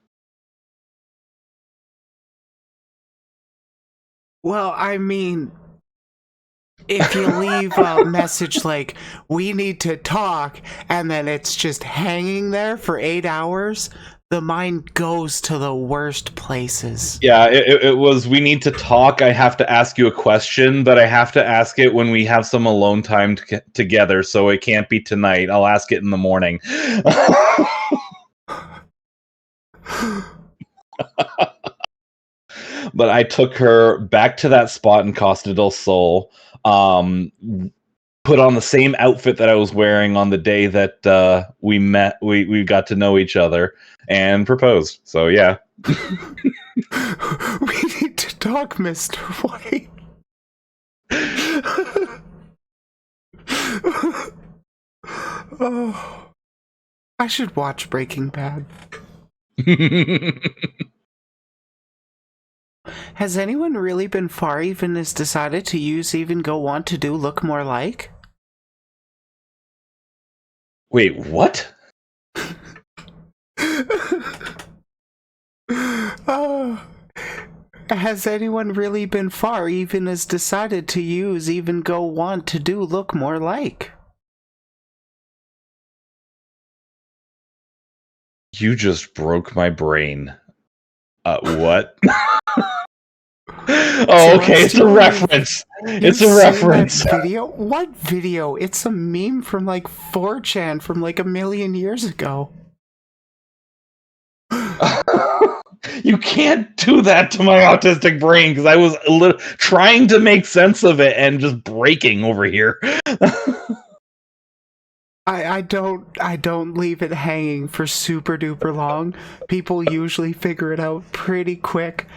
Well, I mean, if you leave a message like, we need to talk, and then it's just hanging there for 8 hours, the mind goes to the worst places. Yeah, it was, we need to talk. I have to ask you a question, but I have to ask it when we have some alone time together, so it can't be tonight. I'll ask it in the morning. But I took her back to that spot in Costa del Sol, put on the same outfit that I was wearing on the day that we met, we got to know each other, and proposed. So yeah. We need to talk, Mr. White. Oh, I should watch Breaking Bad. Has anyone really been far even has decided to use even go want to do look more like? Wait, what? Oh, has anyone really been far even has decided to use even go want to do look more like? You just broke my brain. What? Oh, okay, it's a Celestial, reference. It's a You've seen reference. that video? What video? It's a meme from like 4chan from like a million years ago. You can't do that to my autistic brain because I was trying to make sense of it and just breaking over here. I don't leave it hanging for super duper long. People usually figure it out pretty quick.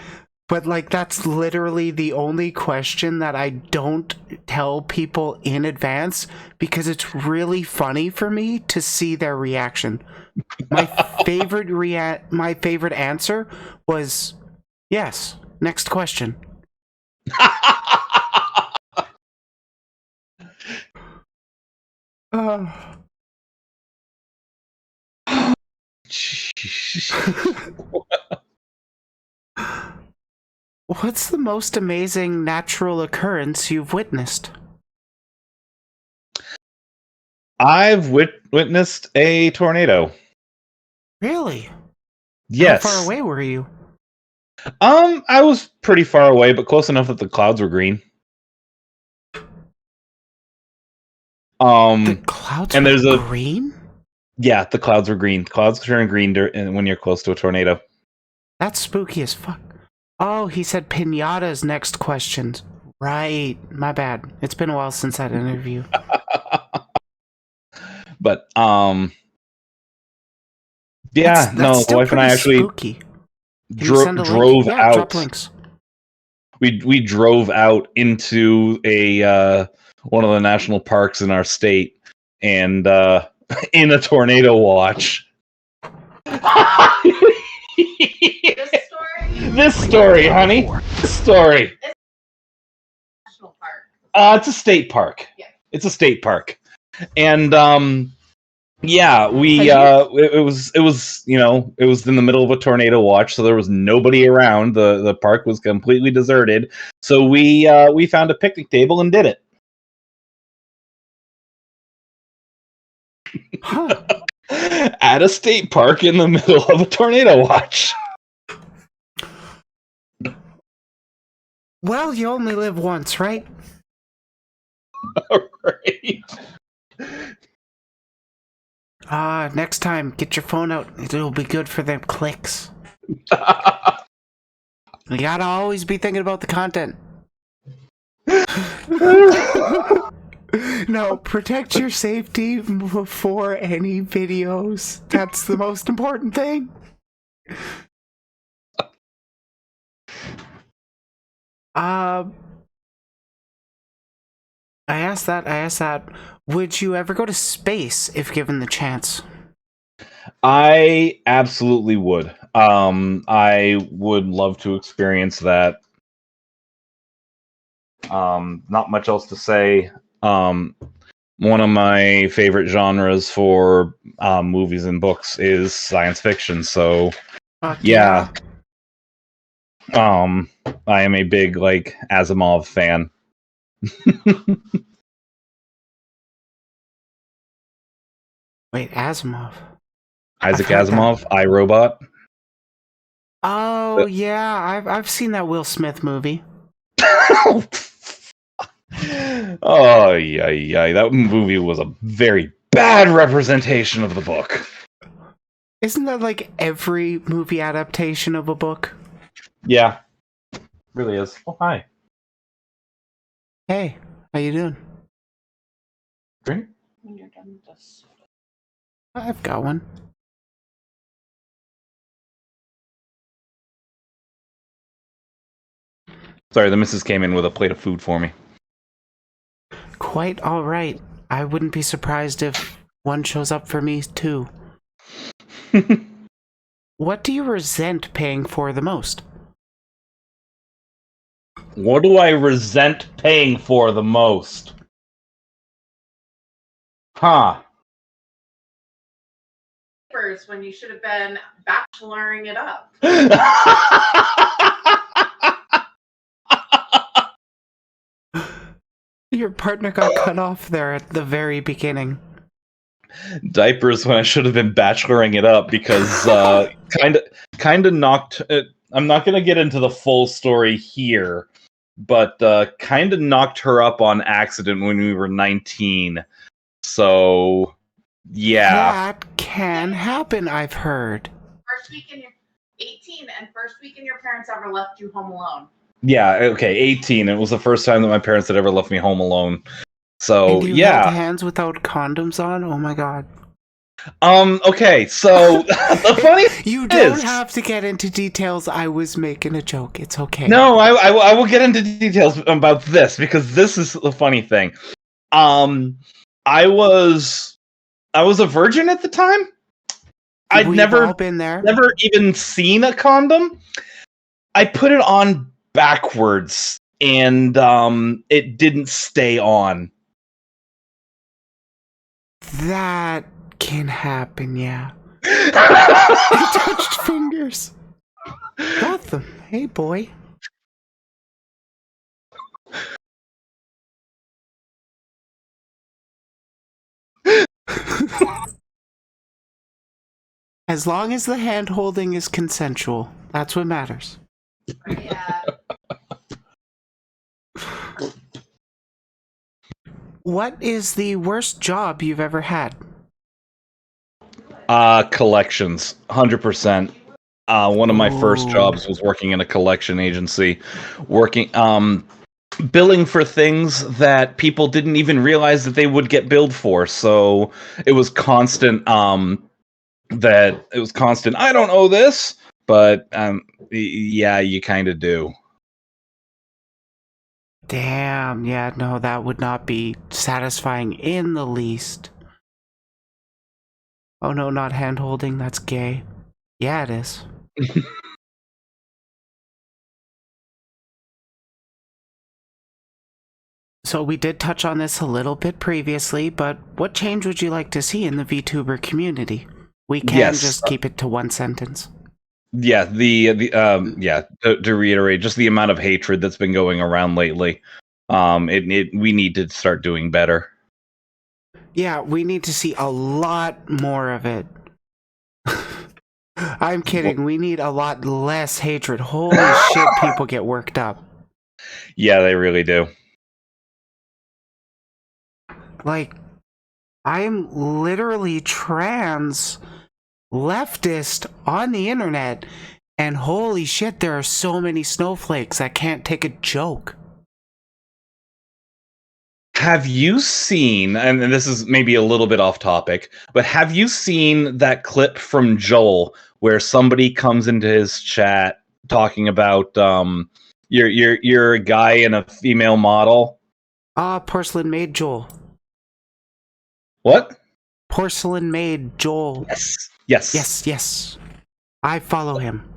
But like that's literally the only question that I don't tell people in advance because it's really funny for me to see their reaction. My favorite answer was yes. Next question. Uh, What's the most amazing natural occurrence you've witnessed? I've witnessed a tornado. Really? Yes. How far away were you? I was pretty far away, but close enough that the clouds were green. The clouds and were there's a green? yeah, the clouds were green. Clouds turn green when you're close to a tornado. That's spooky as fuck. Oh, he said Pinata's next questions. Right. My bad. It's been a while since that interview. But That's the still wife and I pretty actually spooky. Can you send a link? drove Yeah, out. drop links. We drove out into a one of the national parks in our state, and in a tornado watch. This story, honey. This story. National park. It's a state park. Yeah. It's a state park, and yeah, it was it was in the middle of a tornado watch, so there was nobody around. The park was completely deserted. So we found a picnic table and did it. Huh. At a state park in the middle of a tornado watch. Well, you only live once, right? Right. Next time, get your phone out. It'll be good for them clicks. You gotta always be thinking about the content. No, protect your safety before any videos. That's the most important thing. I asked that. Would you ever go to space if given the chance? I absolutely would. I would love to experience that. Not much else to say. One of my favorite genres for movies and books is science fiction. So, yeah. I am a big Asimov fan. Wait, Asimov. Isaac I've heard Asimov, iRobot. Oh yeah, I've seen that Will Smith movie. Oh yeah, that movie was a very bad representation of the book. Isn't that like every movie adaptation of a book? Yeah, really is. Oh hi. Hey, how you doing? Drink? When you're done with this. I've got one. Sorry, the missus came in with a plate of food for me. Quite all right. I wouldn't be surprised if one shows up for me, too. What do you resent paying for the most? What do I resent paying for the most? Huh. When you should have been bacheloring it up. Your partner got cut off there at the very beginning. Diapers when I should have been bacheloring it up because kind of knocked. I'm not gonna get into the full story here, but kind of knocked her up on accident when we were 19. So yeah, That can happen, I've heard. First week in your 18 and first weekend your parents ever left you home alone. yeah. Okay, 18. It was the first time that my parents had ever left me home alone. So And you yeah. held hands without condoms on? Oh my god. Okay, so the funny You don't have to get into details. I was making a joke. It's okay. No, I will get into details about this because this is the funny thing. I was a virgin at the time. I'd We've never all been there. never even seen a condom. I put it on backwards and it didn't stay on. That can happen, yeah. I touched fingers. Got them. Hey, boy. As long as the hand holding is consensual, that's what matters. Yeah. What is the worst job you've ever had? Collections, 100%. One of my first Ooh. jobs was working in a collection agency, working billing for things that people didn't even realize that they would get billed for. So it was constant. I don't owe this, but yeah, you kind of do. Damn, yeah, no, that would not be satisfying in the least. Oh no, not hand holding, that's gay. Yeah, it is. So we did touch on this a little bit previously, but what change would you like to see in the VTuber community? We can just keep it to one sentence. Yeah, to reiterate, just the amount of hatred that's been going around lately. We need to start doing better. Yeah, we need to see a lot more of it. I'm kidding, we need a lot less hatred. Holy shit, people get worked up. Yeah, they really do. Like, I'm literally trans leftist on the internet, and holy shit, there are so many snowflakes that can't take a joke. Have you seen, and this is maybe a little bit off topic, but have you seen that clip from Joel where somebody comes into his chat talking about you're a guy and a female model? Porcelain Maid Joel. What? Porcelain Maid Joel. Yes. I follow him.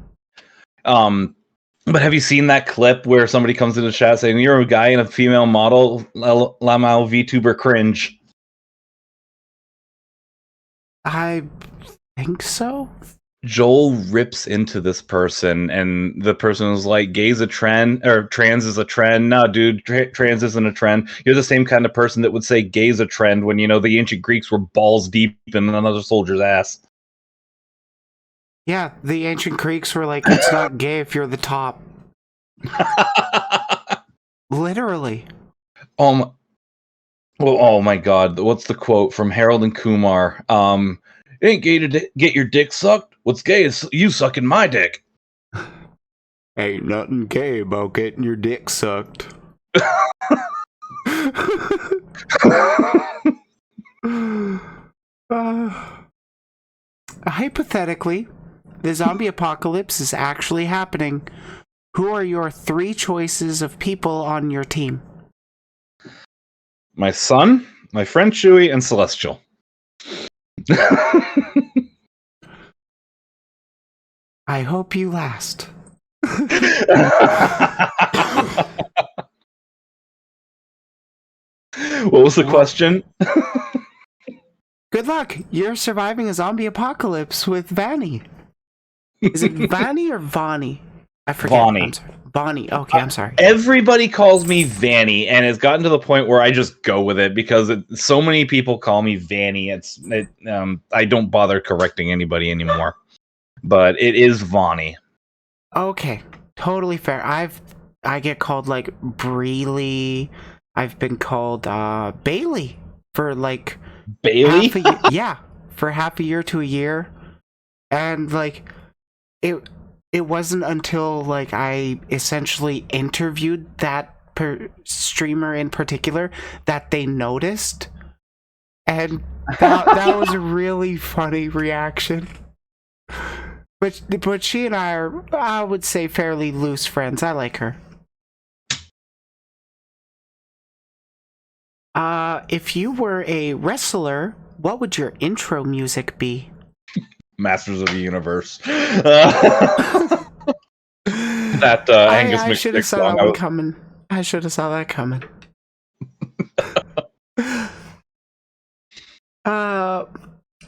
But have you seen that clip where somebody comes into the chat saying you're a guy and a female model? Lamau VTuber cringe. I think so. Joel rips into this person, and the person is like, "Gay's a trend, or trans is a trend." No, dude, trans isn't a trend. You're the same kind of person that would say gay's a trend when, you know, the ancient Greeks were balls deep in another soldier's ass. Yeah, the ancient Greeks were like, it's not gay if you're the top. Literally. Well, oh my god, what's the quote from Harold and Kumar? It ain't gay to get your dick sucked. What's gay is you sucking my dick. Ain't nothing gay about getting your dick sucked. Hypothetically, the zombie apocalypse is actually happening. Who are your 3 choices of people on your team? My son, my friend Chewy, and Celestial. I hope you last. What was the question? Good luck. You're surviving a zombie apocalypse with Vanni. Is it Vanni or Vonnie? I forget. Vonnie. I'm sorry. Vonnie. Okay, I'm sorry. Everybody calls me Vanny, and it's gotten to the point where I just go with it because so many people call me Vanny. I don't bother correcting anybody anymore. But it is Vonnie. Okay, totally fair. I get called like Breely. I've been called Bailey for like Bailey? yeah, for half a year to a year. And like it wasn't until like I essentially interviewed that streamer in particular that they noticed. And that was a really funny reaction. But she and I are, I would say, fairly loose friends. I like her. If you were a wrestler, what would your intro music be? Masters of the Universe. That Angus I should have McDick saw song. that one coming. I should have saw that coming.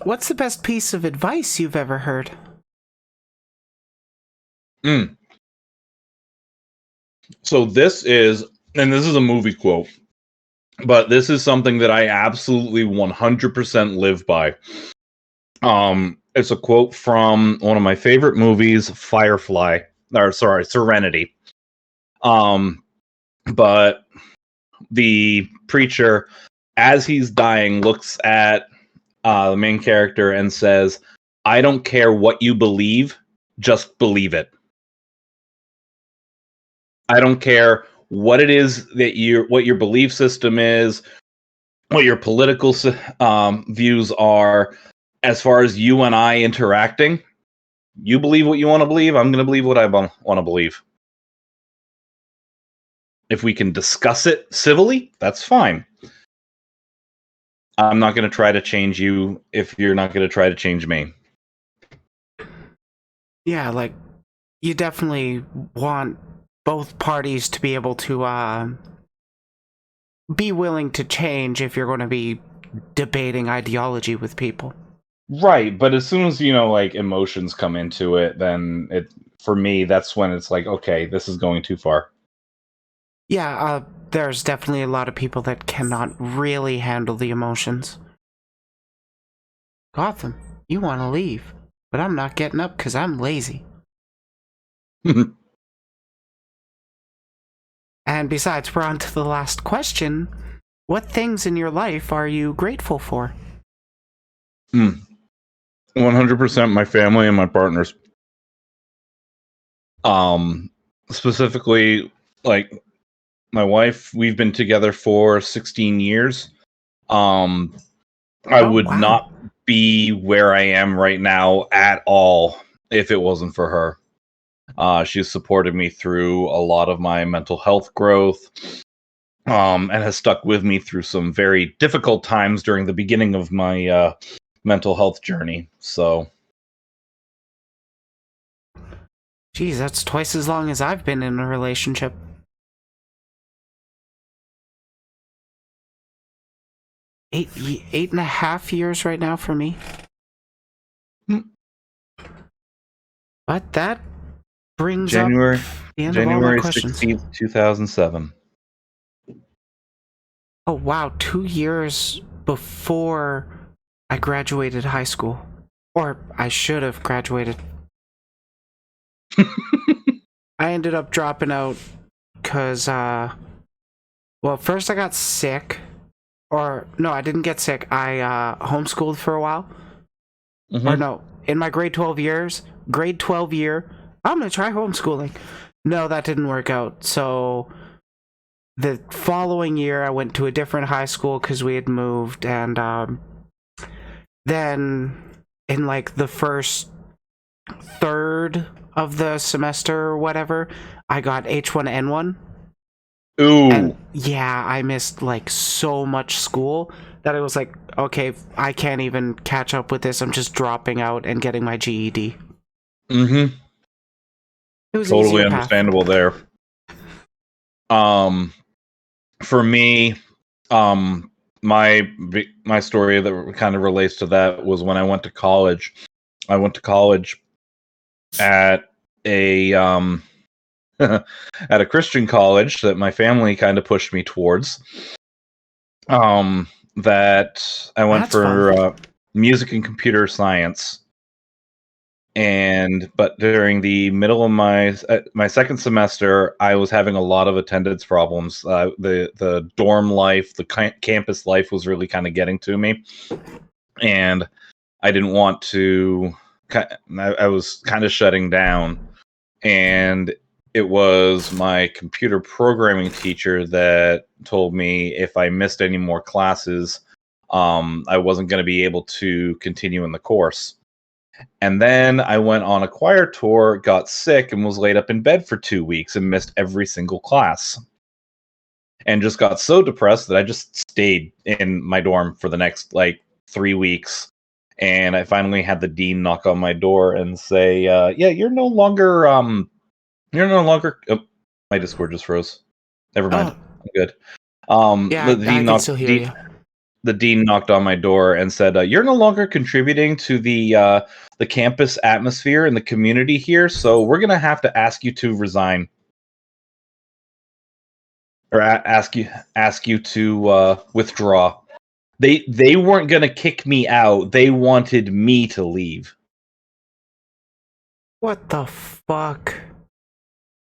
What's the best piece of advice you've ever heard? So this is a movie quote, but this is something that I absolutely 100% live by. It's a quote from one of my favorite movies, Serenity. But the preacher, as he's dying, looks at the main character and says, "I don't care what you believe, just believe it. I don't care what it is that what your belief system is, what your political views are. As far as you and I interacting, you believe what you want to believe. I'm going to believe what I want to believe. If we can discuss it civilly, that's fine. I'm not going to try to change you if you're not going to try to change me." Yeah, like, you definitely want both parties to be able to be willing to change if you're going to be debating ideology with people. Right, but as soon as, like, emotions come into it, then for me, that's when it's like, okay, this is going too far. Yeah, there's definitely a lot of people that cannot really handle the emotions. Gotham, you want to leave, but I'm not getting up because I'm lazy. And besides, we're on to the last question. What things in your life are you grateful for? 100% my family and my partners. Specifically, like, my wife, we've been together for 16 years. I would not be where I am right now at all if it wasn't for her. She's supported me through a lot of my mental health growth, and has stuck with me through some very difficult times during the beginning of my mental health journey. So, geez, that's twice as long as I've been in a relationship. 8.5 years right now for me. But that brings January up the end of all my questions. 16th, 2007. Oh wow, 2 years before I graduated high school. Or I should have graduated. I ended up dropping out because, well, first I got sick. Or, no, I didn't get sick. I homeschooled for a while. Mm-hmm. Or no, in my grade 12 year, I'm going to try homeschooling. No, that didn't work out. So the following year, I went to a different high school because we had moved. And then in like the first third of the semester or whatever, I got H1N1. Ooh. And yeah, I missed like so much school that I was like, okay, I can't even catch up with this. I'm just dropping out and getting my GED. Mm-hmm. It was Totally easier path. understandable there. For me, my story that kind of relates to that was when I went to college. I went to college at a at a Christian college that my family kind of pushed me towards. That I went That's fun. for music and computer science. But during the middle of my second semester, I was having a lot of attendance problems. The dorm life, the campus life was really kind of getting to me, and I didn't want to. I was kind of shutting down, and it was my computer programming teacher that told me if I missed any more classes, I wasn't going to be able to continue in the course. And then I went on a choir tour, got sick, and was laid up in bed for 2 weeks and missed every single class. And just got so depressed that I just stayed in my dorm for the next 3 weeks. And I finally had the dean knock on my door and say, "Yeah, you're no longer Oh, my Discord just froze. Never mind. I'm good." Yeah, I can still hear you. The dean knocked on my door and said, "You're no longer contributing to the campus atmosphere and the community here, so we're gonna have to ask you to resign, or ask you to withdraw." They weren't gonna kick me out; they wanted me to leave. What the fuck?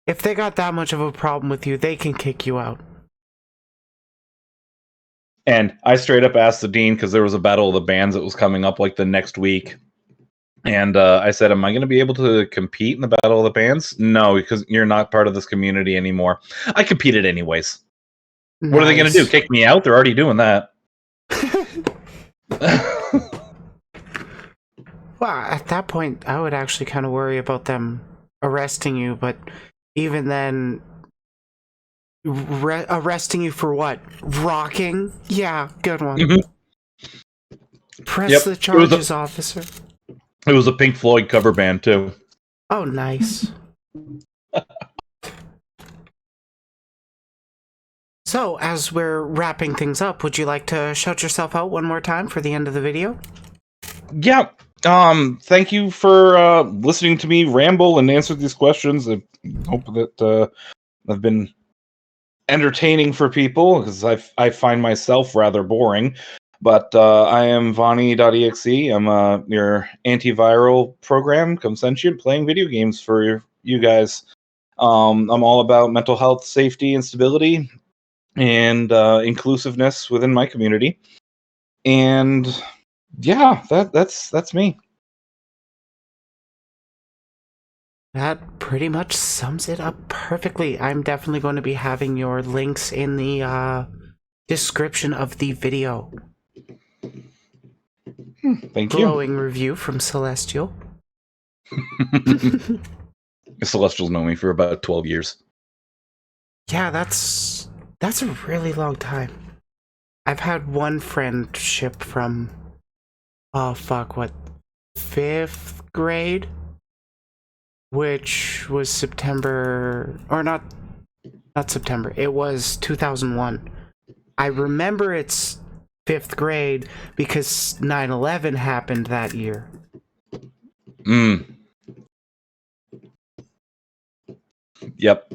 If they got that much of a problem with you, they can kick you out. And I straight up asked the dean, because there was a battle of the bands that was coming up the next week. And I said, "Am I going to be able to compete in the Battle of the Bands?" "No, because you're not part of this community anymore." I competed anyways. Nice. What are they going to do? Kick me out? They're already doing that. Well, at that point, I would actually kind of worry about them arresting you, but even then, arresting you for what? Rocking? Yeah, good one. Mm-hmm. Press the charges, officer. It was a Pink Floyd cover band, too. Oh, nice. So, as we're wrapping things up, would you like to shout yourself out one more time for the end of the video? Yeah. Thank you for listening to me ramble and answer these questions. I hope that I've been entertaining for people, because I find myself rather boring. But I am Vanni.exe. I'm your antiviral program, come sentient, playing video games for you guys. I'm all about mental health, safety, and stability, and inclusiveness within my community. And yeah, that's me. That pretty much sums it up perfectly. I'm definitely going to be having your links in the description of the video. Thank you. Glowing review from Celestial. Celestial's known me for about 12 years. Yeah, that's a really long time. I've had one friendship from, oh fuck, what, 5th grade? Which was September, or not September, it was 2001. I remember it's 5th grade because 9/11 happened that year. Yep.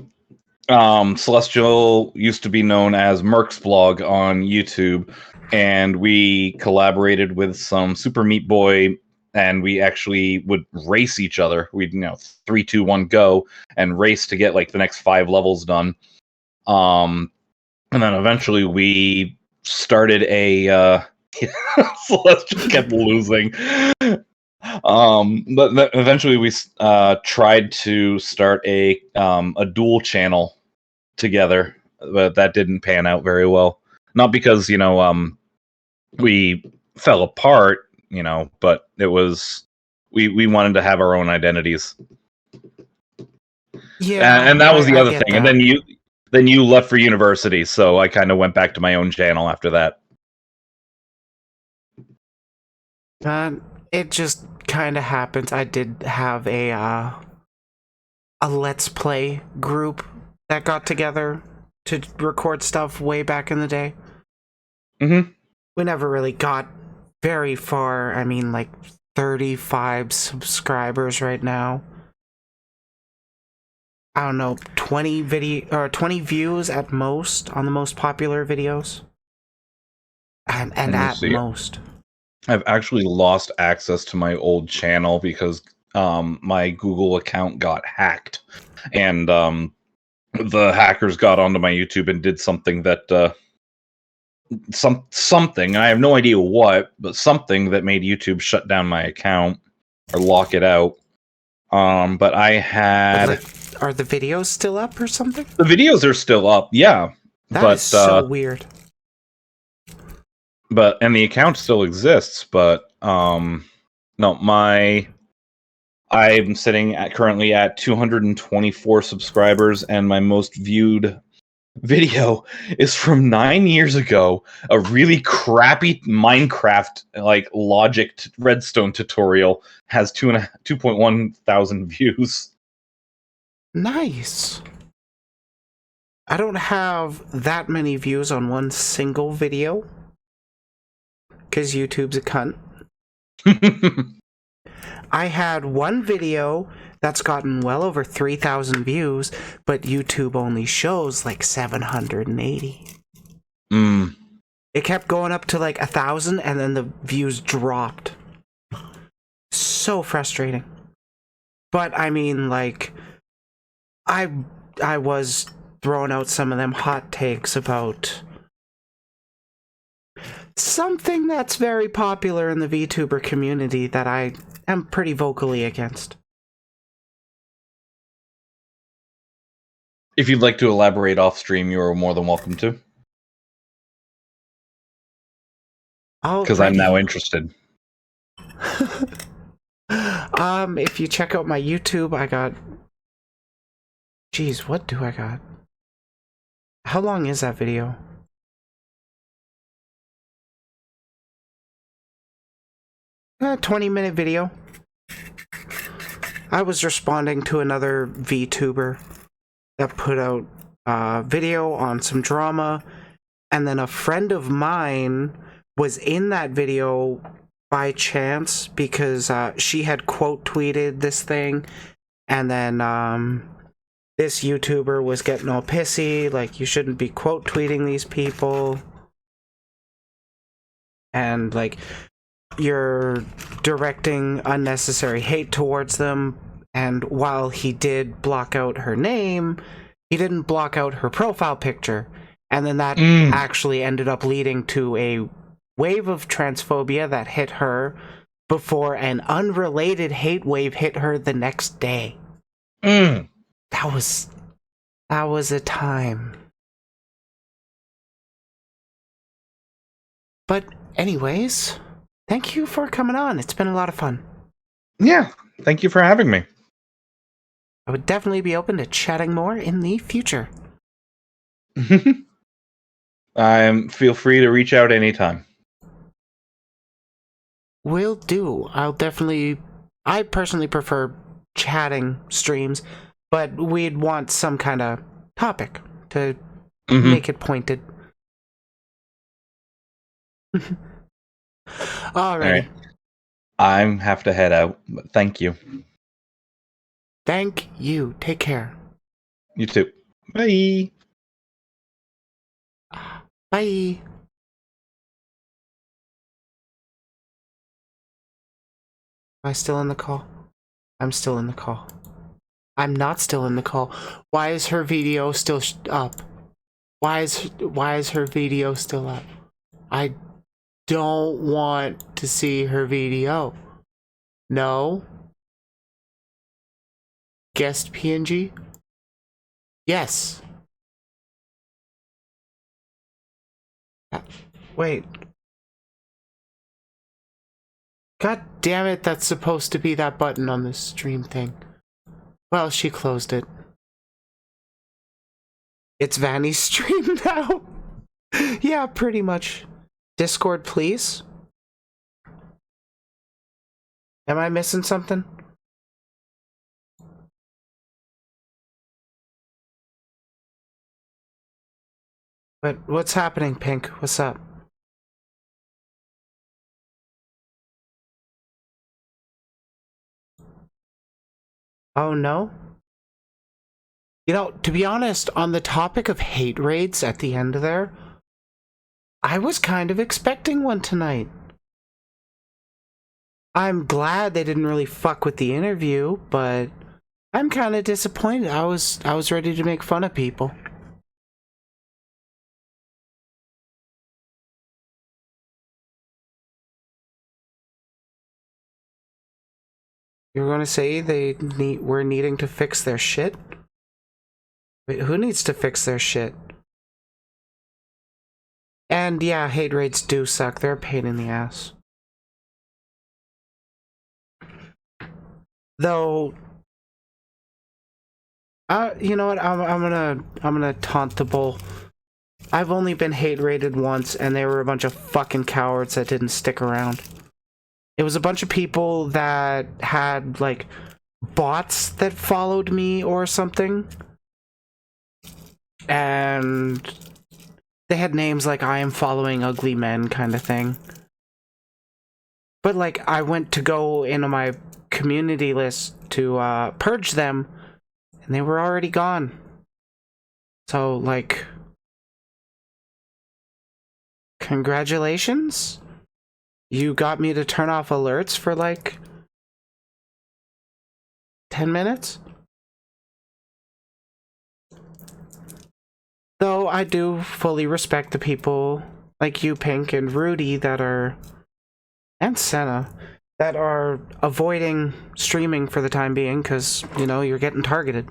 Celestial used to be known as Merc's Blog on YouTube, and we collaborated with some Super Meat Boy, and we actually would race each other. We'd 3, 2, 1, go, and race to get the next 5 levels done. And then eventually we started a Celestial kept losing. But eventually we tried to start a dual channel together, but that didn't pan out very well. Not because we fell apart, but it was we wanted to have our own identities. Yeah, and that was the other thing. That. And then then you left for university, so I kind of went back to my own channel after that. It just kind of happens. I did have a Let's Play group that got together to record stuff way back in the day. Mm-hmm. We never really got very far. I mean, like 35 subscribers right now. I don't know, 20 views at most on the most popular videos. And at most. I've actually lost access to my old channel because my Google account got hacked, and the hackers got onto my YouTube and did something that something, I have no idea what, but something that made YouTube shut down my account or lock it out. But I had are the videos still up or something? The videos are still up, yeah. That is so weird. And the account still exists, but no, I'm sitting currently at 224 subscribers, and my most viewed video is from 9 years ago. A really crappy Minecraft like logic redstone tutorial has 2.1 thousand views. Nice. I don't have that many views on one single video, because YouTube's a cunt. I had one video that's gotten well over 3,000 views, but YouTube only shows like 780. It kept going up to like 1,000, and then the views dropped. So frustrating. But I mean, like, I was throwing out some of them hot takes about something that's very popular in the VTuber community that I am pretty vocally against. If you'd like to elaborate off stream, you are more than welcome to. Because I'm now interested. If you check out my YouTube, I got... Jeez, what do I got? How long is that video? A 20-minute video. I was responding to another VTuber that put out a video on some drama, and then a friend of mine was in that video by chance because she had quote tweeted this thing, and then this YouTuber was getting all pissy, like, you shouldn't be quote tweeting these people, and like, you're directing unnecessary hate towards them. And while he did block out her name, he didn't block out her profile picture. And then that actually ended up leading to a wave of transphobia that hit her before an unrelated hate wave hit her the next day. That was a time. But anyways, thank you for coming on. It's been a lot of fun. Yeah, thank you for having me. I would definitely be open to chatting more in the future. Feel free to reach out anytime. Will do. I personally prefer chatting streams, but we'd want some kind of topic to make it pointed. All right. I have to head out, but thank you. Thank you. Take care. You too. Bye. Bye. Am I still in the call? I'm still in the call. I'm not still in the call. Why is her video still up? Why is her video still up? I don't want to see her video. No. Guest PNG? Yes. Wait. God damn it, that's supposed to be that button on the stream thing. Well, she closed it. It's Vanny's stream now. Yeah, pretty much. Discord, please. Am I missing something? What's happening, Pink? What's up? Oh, no? You know, to be honest, on the topic of hate raids at the end there, I was kind of expecting one tonight. I'm glad they didn't really fuck with the interview, but I'm kind of disappointed. I was ready to make fun of people. You're going to say we're needing to fix their shit? Wait, who needs to fix their shit? And yeah, hate raids do suck. They're a pain in the ass. Though, you know what? I'm gonna taunt the bull. I've only been hate raided once, and they were a bunch of fucking cowards that didn't stick around. It was a bunch of people that had like bots that followed me or something, and they had names like "I am following ugly men" kind of thing. But like, I went to go into my community list to purge them, and they were already gone. So like, congratulations, you got me to turn off alerts for like 10 minutes. Though I do fully respect the people like you, Pink, and Rudy that are, and Senna, that are avoiding streaming for the time being because, you know, you're getting targeted.